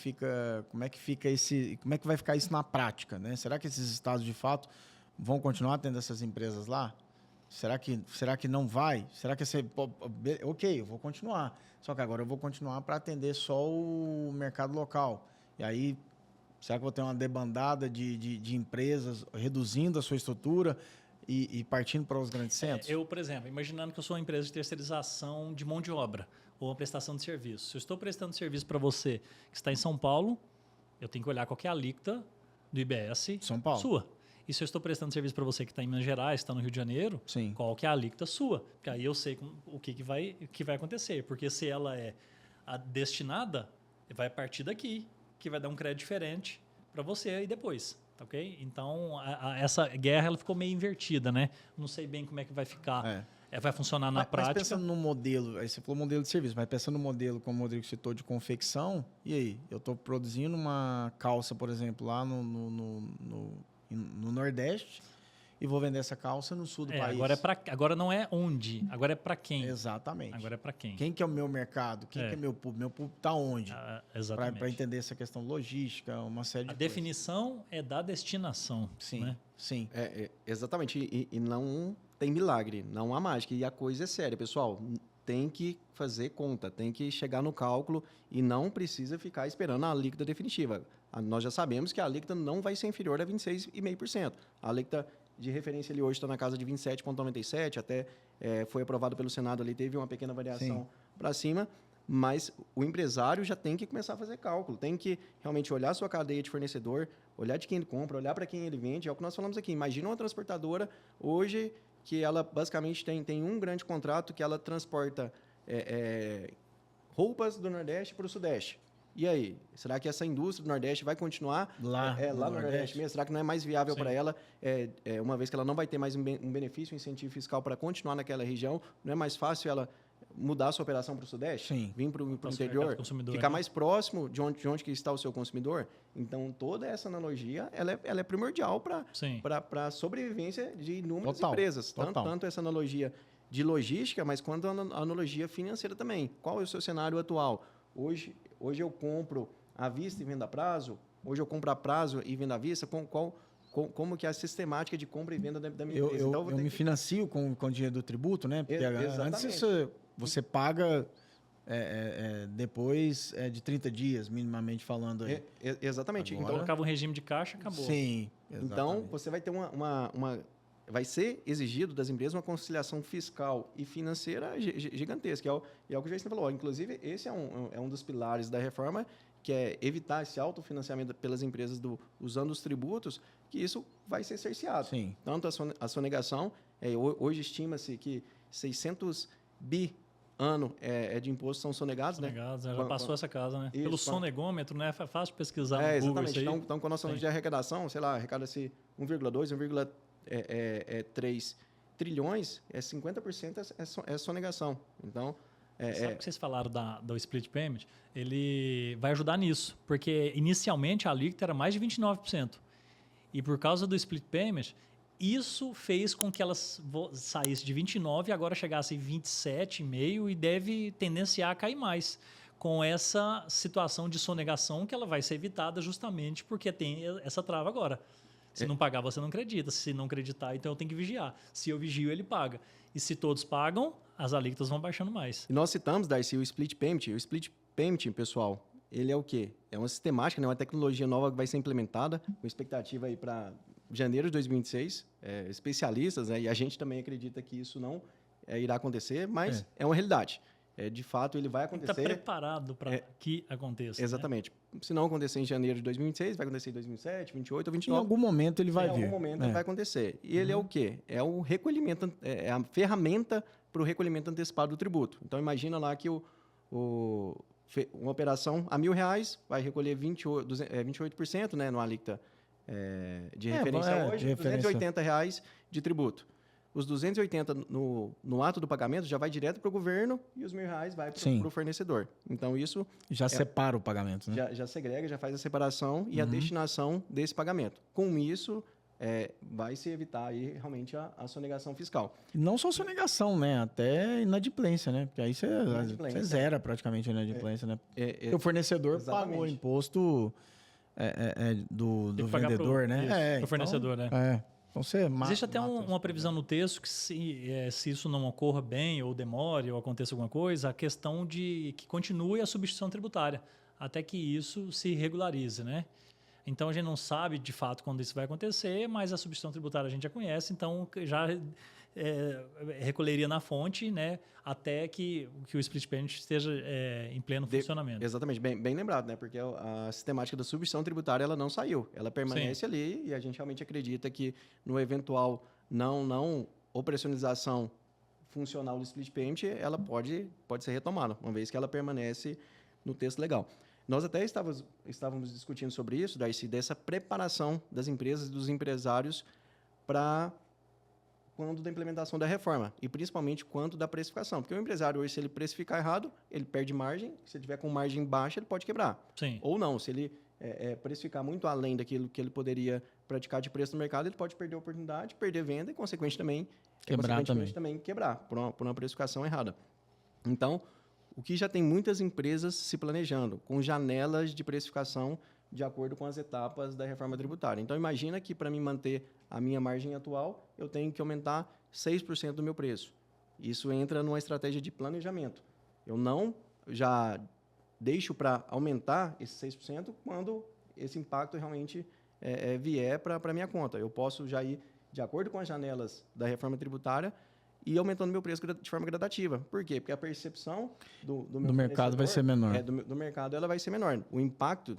vai ficar isso na prática, né? Será que esses estados de fato vão continuar tendo essas empresas lá? Será que não vai? Será que ok, eu vou continuar. Só que agora eu vou continuar para atender só o mercado local. E aí, será que eu vou ter uma debandada de empresas reduzindo a sua estrutura e partindo para os grandes centros? Eu, por exemplo, imaginando que eu sou uma empresa de terceirização de mão de obra. ou uma prestação de serviço. Se eu estou prestando serviço para você que está em São Paulo, eu tenho que olhar qual que é a alíquota do IBS São Paulo. sua. E se eu estou prestando serviço para você que está em Minas Gerais, está no Rio de Janeiro, Sim. qual que é a alíquota sua? Porque aí eu sei o que vai acontecer. Porque se ela é a destinada, vai partir daqui, que vai dar um crédito diferente para você aí depois. Tá ok? Então, essa guerra ela ficou meio invertida, né? Não sei bem como é que vai ficar. Vai funcionar na prática. Mas pensando no modelo, aí você falou modelo de serviço, mas pensando no modelo, como o Rodrigo citou, de confecção, e aí? Eu estou produzindo uma calça, por exemplo, lá no Nordeste e vou vender essa calça no sul do país. Agora não é onde, agora é para quem. Exatamente. Agora é para quem. Quem que é o meu mercado? Quem que é meu público? Meu público está onde? Exatamente. Para entender essa questão logística, uma série de A coisas. definição é da destinação. Sim, né? sim. Exatamente. E não tem milagre, não há mágica. E a coisa é séria, pessoal. Tem que fazer conta, tem que chegar no cálculo e não precisa ficar esperando a alíquota definitiva. Nós já sabemos que a alíquota não vai ser inferior a 26,5%. A alíquota de referência ali hoje está na casa de 27,97%, até foi aprovado pelo Senado ali, teve uma pequena variação para cima, mas o empresário já tem que começar a fazer cálculo, tem que realmente olhar a sua cadeia de fornecedor, olhar de quem ele compra, olhar para quem ele vende, é o que nós falamos aqui. Imagina uma transportadora hoje que ela basicamente tem um grande contrato que ela transporta roupas do Nordeste para o Sudeste. E aí, será que essa indústria do Nordeste vai continuar lá no Nordeste mesmo? Será que não é mais viável para ela, uma vez que ela não vai ter mais um benefício, um incentivo fiscal para continuar naquela região, não é mais fácil ela mudar a sua operação para o Sudeste? Sim. Vir para o interior, ficar mais próximo de onde que está o seu consumidor? Então, toda essa analogia ela é primordial para a sobrevivência de inúmeras empresas. Tanto essa analogia de logística, mas quanto a analogia financeira também. Qual é o seu cenário atual? Hoje eu compro à vista e vendo a prazo? Hoje eu compro a prazo e vendo à vista? Como que é a sistemática de compra e venda da minha empresa? Eu me financio com o dinheiro do tributo, né? Porque antes você paga depois de 30 dias, minimamente falando. Aí. Exatamente. Agora, colocava um regime de caixa, acabou. Sim, exatamente. Então, você vai ter vai ser exigido das empresas uma conciliação fiscal e financeira gigantesca, é o que o Jason falou. Inclusive, esse é um dos pilares da reforma, que é evitar esse autofinanciamento pelas empresas usando os tributos, que isso vai ser cerceado. Sim. Tanto a sonegação, hoje estima-se que 600 bi ano de impostos são sonegados, né? Já passou essa casa, né? Isso, pelo sonegômetro, né? É fácil pesquisar no Google exatamente. isso aí. Então, quando nós falamos de arrecadação, sei lá, arrecada-se 1,2, 1,3 trilhões, 50% é sonegação. Então, sabe o que vocês falaram do split payment? Ele vai ajudar nisso, porque inicialmente a alíquota era mais de 29%. E por causa do split payment, isso fez com que ela saísse de 29% e agora chegasse em 27,5% e deve tendenciar a cair mais. Com essa situação de sonegação que ela vai ser evitada justamente porque tem essa trava agora. Se não pagar, você não acredita. Se não acreditar, então eu tenho que vigiar. Se eu vigio, ele paga. E se todos pagam, as alíquotas vão baixando mais. E nós citamos, Darcy, o split payment. O split payment, pessoal, ele é o quê? É uma sistemática, né? Uma tecnologia nova que vai ser implementada, com expectativa aí para janeiro de 2026. Especialistas, né? E a gente também acredita que isso não irá acontecer, mas é uma realidade. De fato, ele vai acontecer. Está preparado para que aconteça. Exatamente. Né? Se não acontecer em janeiro de 2026, vai acontecer em 2027, 2028 ou 2029. Em algum momento ele vai vir. Em algum momento ele vai acontecer. E ele é o quê? É o recolhimento, é a ferramenta para o recolhimento antecipado do tributo. Então, imagina lá que uma operação a R$1.000 vai recolher 28%, né, no alíquota de referência hoje, R$280 de tributo. Os 280 no ato do pagamento já vai direto para o governo e os R$1.000 vai para o fornecedor. Então, isso... Já separa o pagamento, né? Já segrega, já faz a separação e a destinação desse pagamento. Com isso, vai se evitar aí realmente a sonegação fiscal. E não só sonegação, né? Até inadimplência, né? Porque aí você zera praticamente a inadimplência, né? Porque o fornecedor pagou o imposto do vendedor, né? Do fornecedor, né? Então, existe até uma previsão no texto que se isso não ocorra bem ou demore ou aconteça alguma coisa, a questão de que continue a substituição tributária até que isso se regularize, né? Então, a gente não sabe de fato quando isso vai acontecer, mas a substituição tributária a gente já conhece, então já recolheria na fonte, né, até que o split payment esteja em pleno funcionamento. Exatamente, bem lembrado, né? Porque a sistemática da substituição tributária ela não saiu, ela permanece ali e a gente realmente acredita que no eventual não operacionalização funcional do split payment, ela pode ser retomada, uma vez que ela permanece no texto legal. Nós até estávamos discutindo sobre isso, Darcy, dessa preparação das empresas e dos empresários para quando da implementação da reforma, e principalmente quanto da precificação. Porque o empresário hoje, se ele precificar errado, ele perde margem, se ele tiver com margem baixa, ele pode quebrar. Sim. Ou não, se ele precificar muito além daquilo que ele poderia praticar de preço no mercado, ele pode perder a oportunidade, perder venda e, consequentemente também quebrar por uma precificação errada. Então, o que já tem muitas empresas se planejando, com janelas de precificação de acordo com as etapas da reforma tributária. Então, imagina que para mim manter a minha margem atual, eu tenho que aumentar 6% do meu preço. Isso entra numa estratégia de planejamento. Eu não já deixo para aumentar esses 6% quando esse impacto realmente vier para a minha conta. Eu posso já ir de acordo com as janelas da reforma tributária e aumentando meu preço de forma gradativa. Por quê? Porque a percepção do mercado vai ser menor. Do mercado ela vai ser menor. O impacto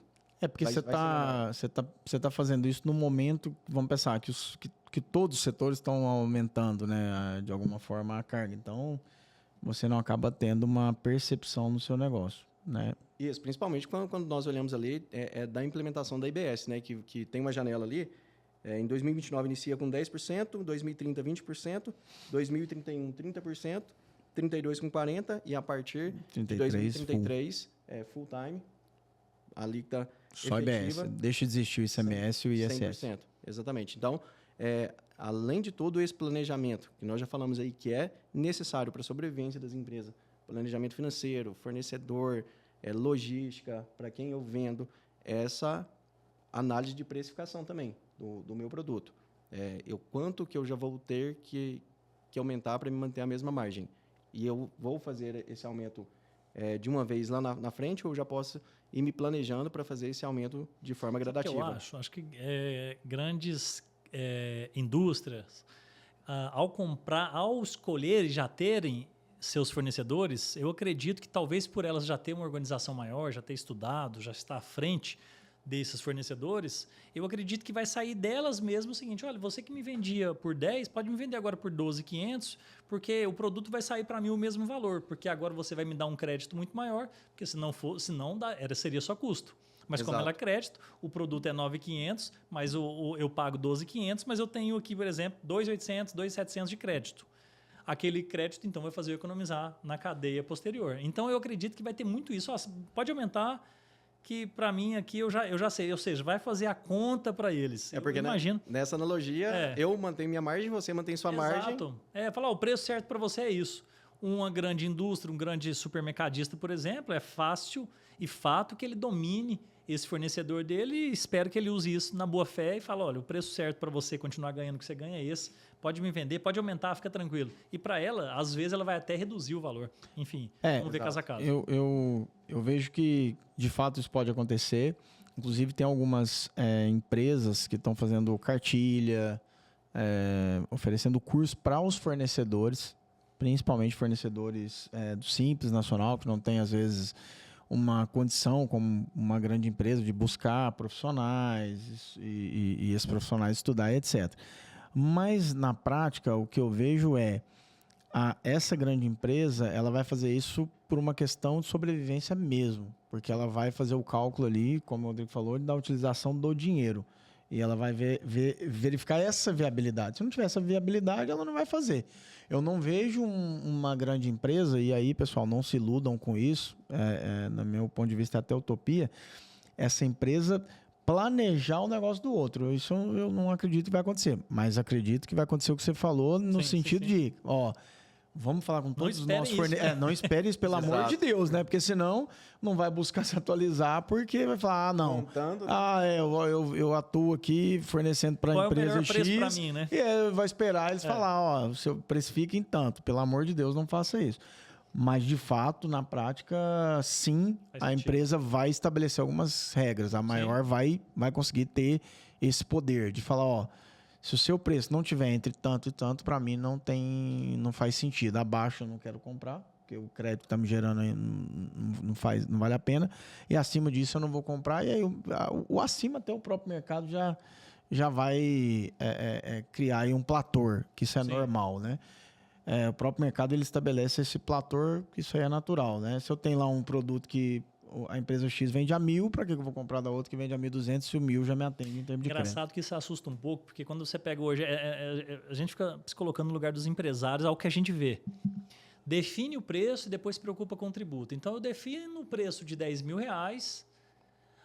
porque você tá fazendo isso no momento, vamos pensar, que todos os setores estão aumentando, né, de alguma forma, a carga. Então, você não acaba tendo uma percepção no seu negócio, né? Isso, principalmente quando nós olhamos ali da implementação da IBS, né, que tem uma janela ali. Em 2029 inicia com 10%, 2030 20%, 2031 30%, 32 com 40% e a partir de 2033 full time, a alíquota só efetiva, IBS, deixa de existir o ICMS e o ISS. 100%, exatamente. Então, além de todo esse planejamento, que nós já falamos aí que é necessário para a sobrevivência das empresas, planejamento financeiro, fornecedor, logística, para quem eu vendo, essa análise de precificação também do meu produto. Quanto que eu já vou ter que aumentar para me manter a mesma margem. E eu vou fazer esse aumento de uma vez lá na frente, ou eu já posso ir me planejando para fazer esse aumento de forma gradativa. Eu acho que grandes indústrias, ao escolher e já terem seus fornecedores, eu acredito que talvez por elas já terem uma organização maior, já ter estudado, já estar à frente desses fornecedores, eu acredito que vai sair delas mesmo o seguinte: olha, você que me vendia por 10, pode me vender agora por 12.500, porque o produto vai sair para mim o mesmo valor, porque agora você vai me dar um crédito muito maior, porque senão seria só custo. Mas Exato. Como ela é crédito, o produto é 9.500, mas eu pago 12.500, mas eu tenho aqui, por exemplo, 2.800, 2.700 de crédito. Aquele crédito, então, vai fazer eu economizar na cadeia posterior. Então, eu acredito que vai ter muito isso. Pode aumentar, que para mim aqui eu já sei, ou seja, vai fazer a conta para eles. Porque imagino. Nessa analogia, eu mantenho minha margem, você mantém sua margem. Exato. Falar, o preço certo para você é isso. Uma grande indústria, um grande supermercadista, por exemplo, é fácil e fato que ele domine esse fornecedor dele e espero que ele use isso na boa fé e fale: olha, o preço certo para você continuar ganhando o que você ganha é esse, pode me vender, pode aumentar, fica tranquilo. E para ela, às vezes, ela vai até reduzir o valor. Enfim, vamos ver caso a caso. Eu vejo que, de fato, isso pode acontecer. Inclusive, tem algumas empresas que estão fazendo cartilha, oferecendo curso para os fornecedores, principalmente fornecedores do Simples Nacional, que não tem, às vezes, uma condição como uma grande empresa de buscar profissionais e esses profissionais estudar, etc. Mas, na prática, o que eu vejo essa grande empresa, ela vai fazer isso por uma questão de sobrevivência mesmo, porque ela vai fazer o cálculo ali, como o Rodrigo falou, da utilização do dinheiro. E ela vai verificar essa viabilidade. Se não tiver essa viabilidade, ela não vai fazer. Eu não vejo uma grande empresa, e aí, pessoal, não se iludam com isso, no meu ponto de vista, é até utopia, essa empresa planejar o negócio do outro. Isso eu não acredito que vai acontecer. Mas acredito que vai acontecer o que você falou, no sentido de, vamos falar com todos os nossos fornecedores. Não espere isso, pelo amor de Deus, né? Porque senão não vai buscar se atualizar, porque vai falar, não. Montando, né? Eu atuo aqui fornecendo para a empresa X. Preço para mim, né? E vai esperar eles falar, o seu precifica em tanto. Pelo amor de Deus, não faça isso. Mas, de fato, na prática, sim, a empresa vai estabelecer algumas regras. A maior vai conseguir ter esse poder de falar, Se o seu preço não tiver entre tanto e tanto, para mim não faz sentido. Abaixo eu não quero comprar, porque o crédito está me gerando aí, não vale a pena. E acima disso eu não vou comprar. E aí o acima até o próprio mercado já vai criar aí um platô, que isso é normal, né? O próprio mercado ele estabelece esse platô, que isso aí é natural, né? Se eu tenho lá um produto que a empresa X vende a 1.000, para que eu vou comprar da outra que vende a 1.200 se o 1.000 já me atende em termos de crédito? Engraçado que isso assusta um pouco, porque quando você pega hoje, a gente fica se colocando no lugar dos empresários, ao que a gente vê. Define o preço e depois se preocupa com o tributo. Então, eu defino o preço de R$10.000,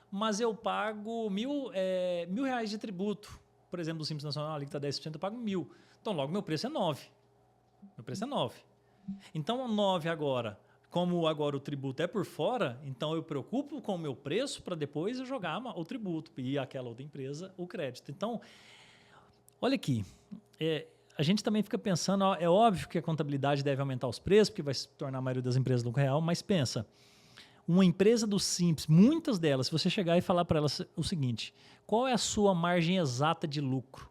mas eu pago R$1.000 de tributo. Por exemplo, do Simples Nacional, ali que está 10%, eu pago 1.000. Então, logo, meu preço é 9. Meu preço é 9. Então, 9 agora... Como agora o tributo é por fora, então eu preocupo com o meu preço para depois eu jogar o tributo e aquela outra empresa o crédito. Então, olha aqui, a gente também fica pensando, é óbvio que a contabilidade deve aumentar os preços, porque vai se tornar a maioria das empresas lucro real, mas pensa, uma empresa do Simples, muitas delas, se você chegar e falar para elas o seguinte, qual é a sua margem exata de lucro?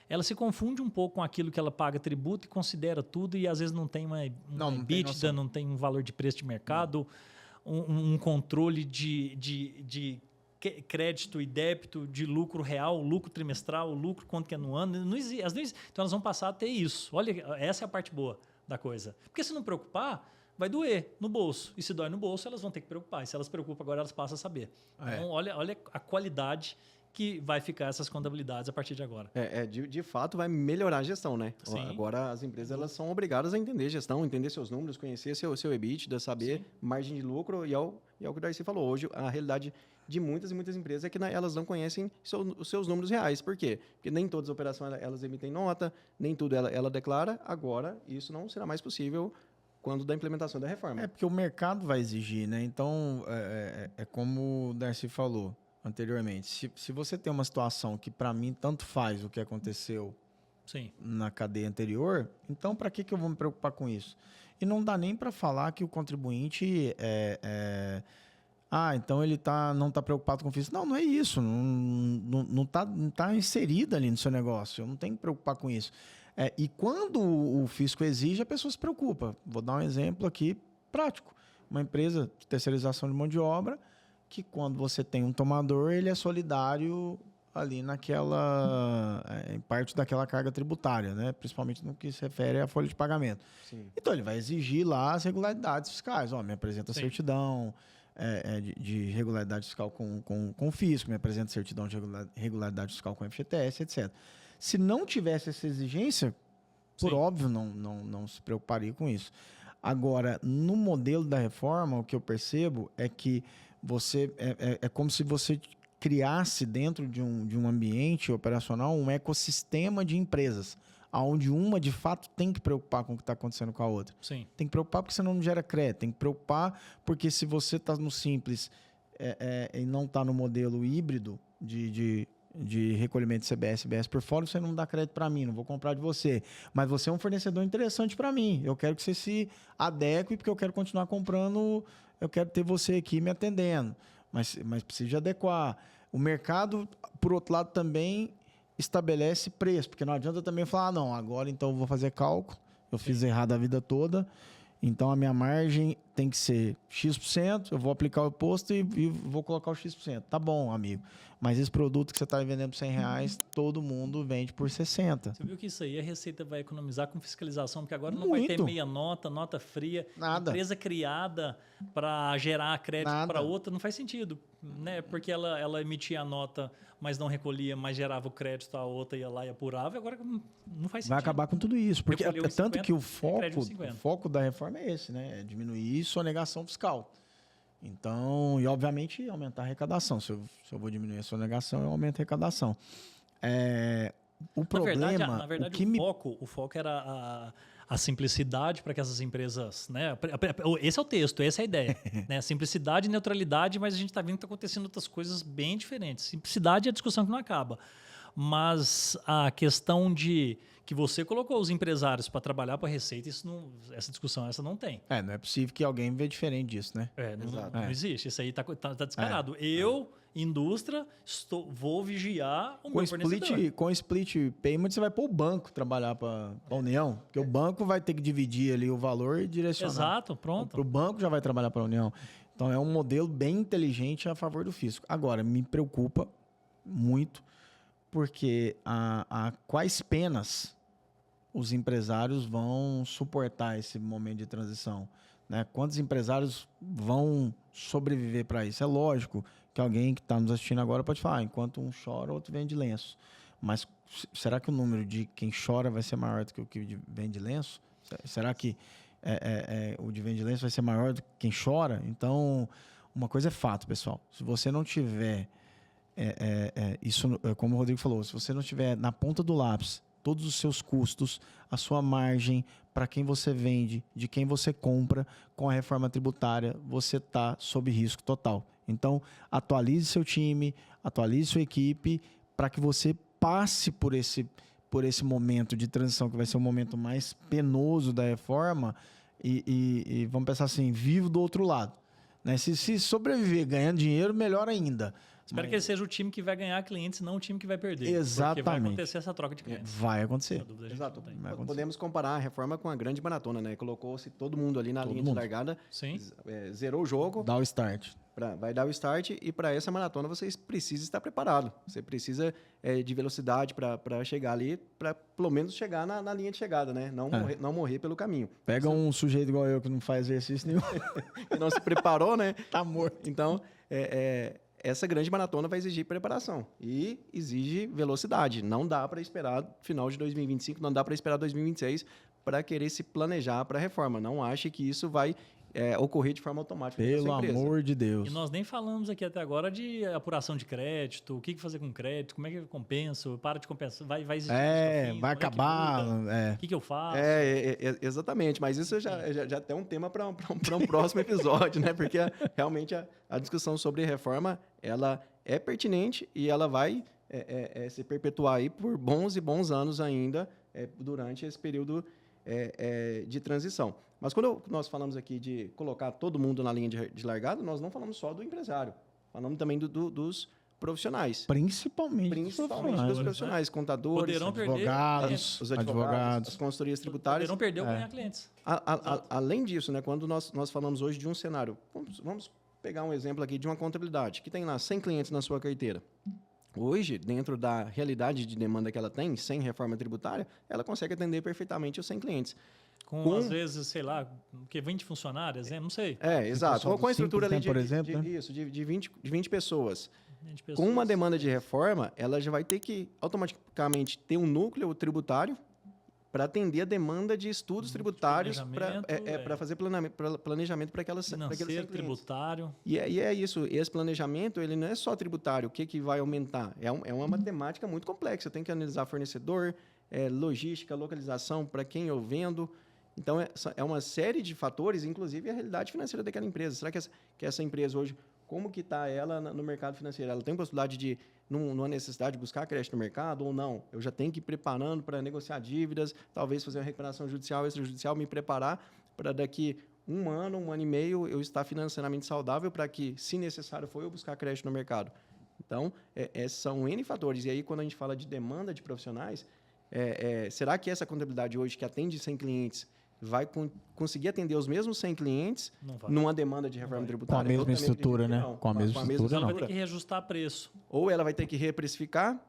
Ela se confunde um pouco com aquilo que ela paga tributo e considera tudo e às vezes não tem uma EBITDA, não tem um valor de preço de mercado, um controle de crédito e débito, de lucro real, lucro trimestral, lucro quanto que é no ano. Não existe. Então elas vão passar a ter isso. Olha, essa é a parte boa da coisa. Porque se não preocupar, vai doer no bolso. E se dói no bolso, elas vão ter que preocupar. E se elas preocupam agora, elas passam a saber. Então olha a qualidade que vai ficar essas contabilidades a partir de agora. De fato, vai melhorar a gestão, né? Sim. Agora, as empresas elas são obrigadas a entender gestão, entender seus números, conhecer seu EBITDA, saber margem de lucro. E é o que o Darcy falou. Hoje, a realidade de muitas e muitas empresas é que elas não conhecem os seus números reais. Por quê? Porque nem todas as operações elas emitem nota, nem tudo ela declara. Agora, isso não será mais possível quando da implementação da reforma. Porque o mercado vai exigir, né? Então, é como o Darcy falou anteriormente. Se você tem uma situação que, para mim, tanto faz o que aconteceu na cadeia anterior, então, para que eu vou me preocupar com isso? E não dá nem para falar que o contribuinte então ele não está preocupado com o fisco. Não é isso. Não tá inserido ali no seu negócio. Eu não tenho que preocupar com isso. E quando o fisco exige, a pessoa se preocupa. Vou dar um exemplo aqui prático. Uma empresa de terceirização de mão de obra, que quando você tem um tomador, ele é solidário ali em parte daquela carga tributária, né? Principalmente no que se refere à folha de pagamento. Sim. Então, ele vai exigir lá as regularidades fiscais. Me apresenta certidão de regularidade fiscal com o fisco, me apresenta certidão de regularidade fiscal com o FGTS, etc. Se não tivesse essa exigência, por óbvio, não se preocuparia com isso. Agora, no modelo da reforma, o que eu percebo é que é como se você criasse dentro de um ambiente operacional um ecossistema de empresas, onde uma, de fato, tem que preocupar com o que está acontecendo com a outra. Sim. Tem que preocupar porque senão não gera crédito. Tem que preocupar porque se você está no Simples e não está no modelo híbrido de recolhimento de CBS e BS por fora, você não dá crédito para mim, não vou comprar de você. Mas você é um fornecedor interessante para mim. Eu quero que você se adeque porque eu quero continuar comprando, eu quero ter você aqui me atendendo. Mas precisa adequar. O mercado, por outro lado, também estabelece preço, porque não adianta também falar, agora então eu vou fazer cálculo, eu fiz errado a vida toda, então a minha margem tem que ser X%, eu vou aplicar o imposto e vou colocar o X%. Tá bom, amigo. Mas esse produto que você está vendendo por R$100, todo mundo vende por 60. Você viu que isso aí a Receita vai economizar com fiscalização, porque agora não vai ter meia nota fria. Nada. Empresa criada para gerar crédito para outra, não faz sentido, né? Porque ela emitia a nota, mas não recolhia, mas gerava o crédito, a outra ia lá e apurava, agora não faz sentido. Vai acabar com tudo isso, porque tanto que o foco da reforma é esse, né? É diminuir sonegação fiscal. Então, e obviamente aumentar a arrecadação. Se eu vou diminuir a sonegação, eu aumento a arrecadação. O problema... Na verdade o foco era a simplicidade para que essas empresas... Né? Esse é o texto, essa é a ideia. Né? Simplicidade e neutralidade, mas a gente está vendo que está acontecendo outras coisas bem diferentes. Simplicidade é a discussão que não acaba. Mas a questão de que você colocou os empresários para trabalhar para a Receita, essa discussão não tem. Não é possível que alguém vê diferente disso, né? Não existe. Isso aí está descarado. Eu indústria, vou vigiar o meu fornecedor. Com split payment, você vai pôr o banco trabalhar para a União, porque o banco vai ter que dividir ali o valor e direcionar. Exato, pronto. O banco já vai trabalhar para a União. Então, é um modelo bem inteligente a favor do fisco. Agora, me preocupa muito, porque quais penas os empresários vão suportar esse momento de transição, né? Quantos empresários vão sobreviver para isso? É lógico que alguém que está nos assistindo agora pode falar, enquanto um chora, outro vende lenço. Mas será que o número de quem chora vai ser maior do que o que vende lenço? Será que o de vende lenço vai ser maior do que quem chora? Então, uma coisa é fato, pessoal. Se você não tiver isso, como o Rodrigo falou, se você não tiver na ponta do lápis todos os seus custos, a sua margem, para quem você vende, de quem você compra, com a reforma tributária, você está sob risco total. Então, atualize seu time, atualize sua equipe, para que você passe por esse momento de transição, que vai ser o momento mais penoso da reforma, e vamos pensar assim, vivo do outro lado. Né? Se sobreviver ganhando dinheiro, melhor ainda. Espero que ele seja o time que vai ganhar clientes, não o time que vai perder. Exatamente. Porque vai acontecer essa troca de clientes. Vai acontecer. Exato. Podemos comparar a reforma com a grande maratona, né? Colocou-se todo mundo ali na linha de largada. Sim. Zerou o jogo. Dá o start. Vai dar o start, e para essa maratona você precisa estar preparado. Você precisa de velocidade para chegar ali, para pelo menos chegar na linha de chegada, né? Não morrer pelo caminho. Pega um sujeito igual eu que não faz exercício nenhum. Que não se preparou, né? Tá morto. Então, essa grande maratona vai exigir preparação e exige velocidade. Não dá para esperar final de 2025, não dá para esperar 2026 para querer se planejar para a reforma. Não ache que isso vai ocorrer de forma automática. Pelo amor de Deus. E nós nem falamos aqui até agora de apuração de crédito, o que fazer com crédito, como é que eu compenso, para de compensar, vai existir. Vai acabar. O que eu faço? Exatamente, mas isso já é um tema para um próximo episódio, né? Porque realmente a discussão sobre reforma, ela é pertinente e ela vai se perpetuar aí por bons e bons anos ainda durante esse período de transição. Mas quando nós falamos aqui de colocar todo mundo na linha de largada, nós não falamos só do empresário. Falamos também dos profissionais. Principalmente dos profissionais, contadores, advogados, os advogados, as consultorias tributárias. Poderão perder ou ganhar clientes. Além disso, né, quando nós falamos hoje de um cenário, vamos pegar um exemplo aqui de uma contabilidade que tem lá 100 clientes na sua carteira. Hoje, dentro da realidade de demanda que ela tem, sem reforma tributária, ela consegue atender perfeitamente os 100 clientes. Às vezes, sei lá, 20 funcionários, não sei. Exato. Com a estrutura ali por exemplo, de 20 pessoas. 20 pessoas. Com uma demanda de reforma, ela já vai ter que automaticamente ter um núcleo tributário para atender a demanda de estudos tributários, para fazer planejamento para aqueles financeiro, tributário. E é isso. Esse planejamento, ele não é só tributário. O que vai aumentar? É uma matemática muito complexa. Tem que analisar fornecedor, logística, localização, para quem eu vendo. Então, é uma série de fatores, inclusive a realidade financeira daquela empresa. Será que essa empresa hoje, como que está ela no mercado financeiro? Ela tem possibilidade de, numa necessidade de buscar crédito no mercado ou não? Eu já tenho que ir preparando para negociar dívidas, talvez fazer uma recuperação judicial, extrajudicial, me preparar para daqui um ano e meio, eu estar financeiramente saudável para que, se necessário for, eu buscar crédito no mercado. Então, são N fatores. E aí, quando a gente fala de demanda de profissionais, será que essa contabilidade hoje, que atende 100 clientes, vai conseguir atender os mesmos 100 clientes numa demanda de reforma tributária? Com a mesma estrutura, né? Com a mesma estrutura, não. Ela vai ter que reajustar preço. Ou ela vai ter que reprecificar.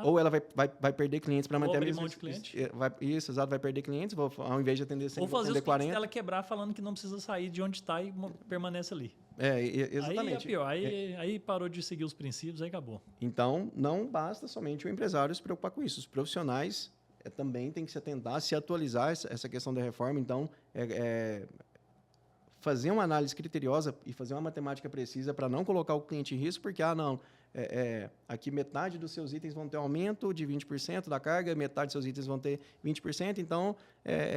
Ou ela vai perder clientes para manter a mesma... de cliente. Isso, exato, vai perder clientes, ao invés de atender 100, ou fazer atender os 40. Ela quebrar falando que não precisa sair de onde está e permanece ali. Exatamente. Aí é pior, aí parou de seguir os princípios, aí acabou. Então, não basta somente o empresário se preocupar com isso. Os profissionais também têm que se atentar, se atualizar essa questão da reforma. Então, fazer uma análise criteriosa e fazer uma matemática precisa para não colocar o cliente em risco, porque, aqui metade dos seus itens vão ter aumento de 20% da carga, metade dos seus itens vão ter 20%, então,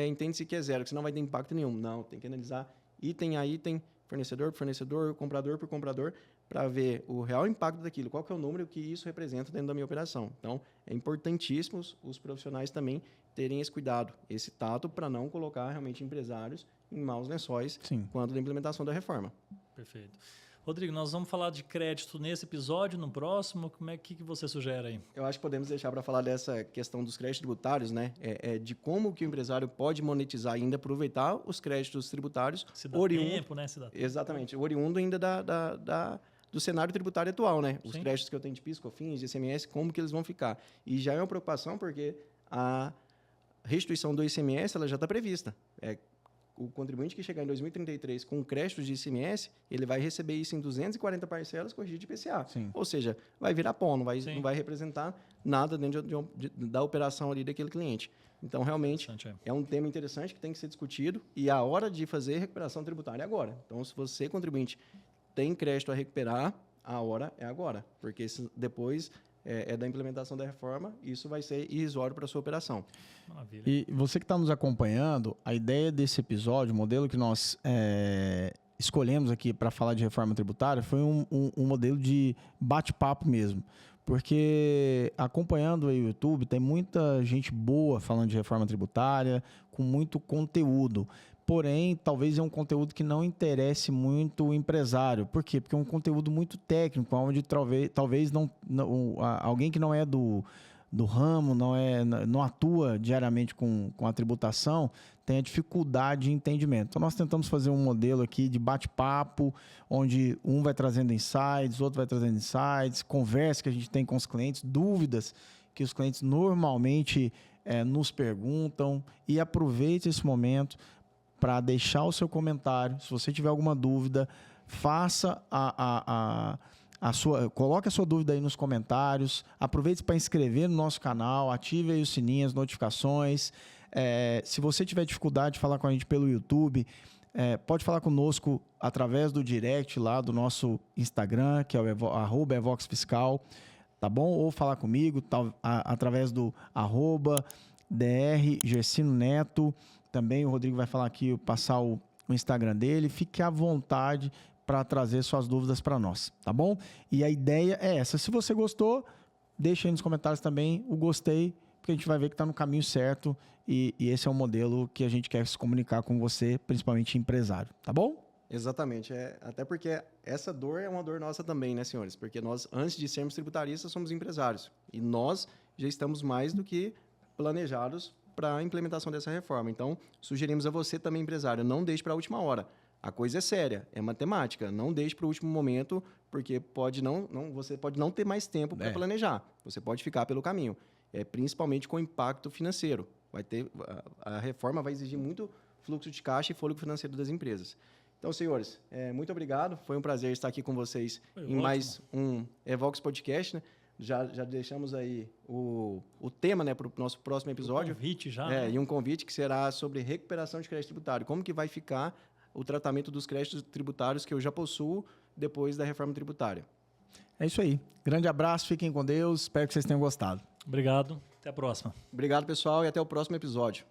entende-se que é zero, que senão não vai ter impacto nenhum. Não, tem que analisar item a item, fornecedor por fornecedor, comprador por comprador, para ver o real impacto daquilo, qual que é o número que isso representa dentro da minha operação. Então, é importantíssimo os profissionais também terem esse cuidado, esse tato, para não colocar realmente empresários em maus lençóis quanto da implementação da reforma. Perfeito. Rodrigo, nós vamos falar de crédito nesse episódio, no próximo. Como é que você sugere aí? Eu acho que podemos deixar para falar dessa questão dos créditos tributários, né? De como que o empresário pode monetizar e ainda aproveitar os créditos tributários. Se dá tempo, né? Se dá tempo. Exatamente. Oriundo ainda do cenário tributário atual, né? Os Sim. créditos que eu tenho de PIS, COFINS, de ICMS, como que eles vão ficar. E já é uma preocupação porque a restituição do ICMS ela já está prevista. O contribuinte que chegar em 2033 com créditos de ICMS, ele vai receber isso em 240 parcelas corrigido de IPCA. Sim. Ou seja, vai virar pó, não vai Sim. representar nada dentro da operação ali daquele cliente. Então, realmente, é um tema interessante que tem que ser discutido e a hora de fazer recuperação tributária é agora. Então, se você, contribuinte, tem crédito a recuperar, a hora é agora, porque depois da implementação da reforma, isso vai ser irrisório para a sua operação. Maravilha. E você que está nos acompanhando, a ideia desse episódio, o modelo que nós escolhemos aqui para falar de reforma tributária, foi um modelo de bate-papo mesmo. Porque acompanhando aí o YouTube, tem muita gente boa falando de reforma tributária, com muito conteúdo. Porém, talvez é um conteúdo que não interesse muito o empresário. Por quê? Porque é um conteúdo muito técnico, onde talvez alguém que não é do ramo, não atua diariamente com a tributação, tenha dificuldade de entendimento. Então, nós tentamos fazer um modelo aqui de bate-papo, onde um vai trazendo insights, outro vai trazendo insights, conversa que a gente tem com os clientes, dúvidas que os clientes normalmente nos perguntam. E aproveite esse momento para deixar o seu comentário. Se você tiver alguma dúvida, faça coloque a sua dúvida aí nos comentários. Aproveite para inscrever no nosso canal, ative aí o sininho, as notificações. Se você tiver dificuldade de falar com a gente pelo YouTube, pode falar conosco através do direct lá do nosso Instagram, que é o @evoxfiscal, tá bom? Ou falar comigo através do @dr Gersino Neto. Também o Rodrigo vai falar aqui, passar o Instagram dele. Fique à vontade para trazer suas dúvidas para nós, tá bom? E a ideia é essa. Se você gostou, deixa aí nos comentários também o gostei, porque a gente vai ver que está no caminho certo e esse é o modelo que a gente quer se comunicar com você, principalmente empresário, tá bom? Exatamente. Até porque essa dor é uma dor nossa também, né, senhores? Porque nós, antes de sermos tributaristas, somos empresários. E nós já estamos mais do que planejados para a implementação dessa reforma. Então, sugerimos a você também, empresário, não deixe para a última hora. A coisa é séria, é matemática. Não deixe para o último momento, porque você pode não ter mais tempo para planejar. Você pode ficar pelo caminho. Principalmente com impacto financeiro. A reforma vai exigir muito fluxo de caixa e fôlego financeiro das empresas. Então, senhores, muito obrigado. Foi um prazer estar aqui com vocês mais um Evox Podcast, né? Já deixamos aí o tema, né, para o nosso próximo episódio. Um convite já. E um convite que será sobre recuperação de crédito tributário. Como que vai ficar o tratamento dos créditos tributários que eu já possuo depois da reforma tributária. É isso aí. Grande abraço, fiquem com Deus. Espero que vocês tenham gostado. Obrigado. Até a próxima. Obrigado, pessoal, e até o próximo episódio.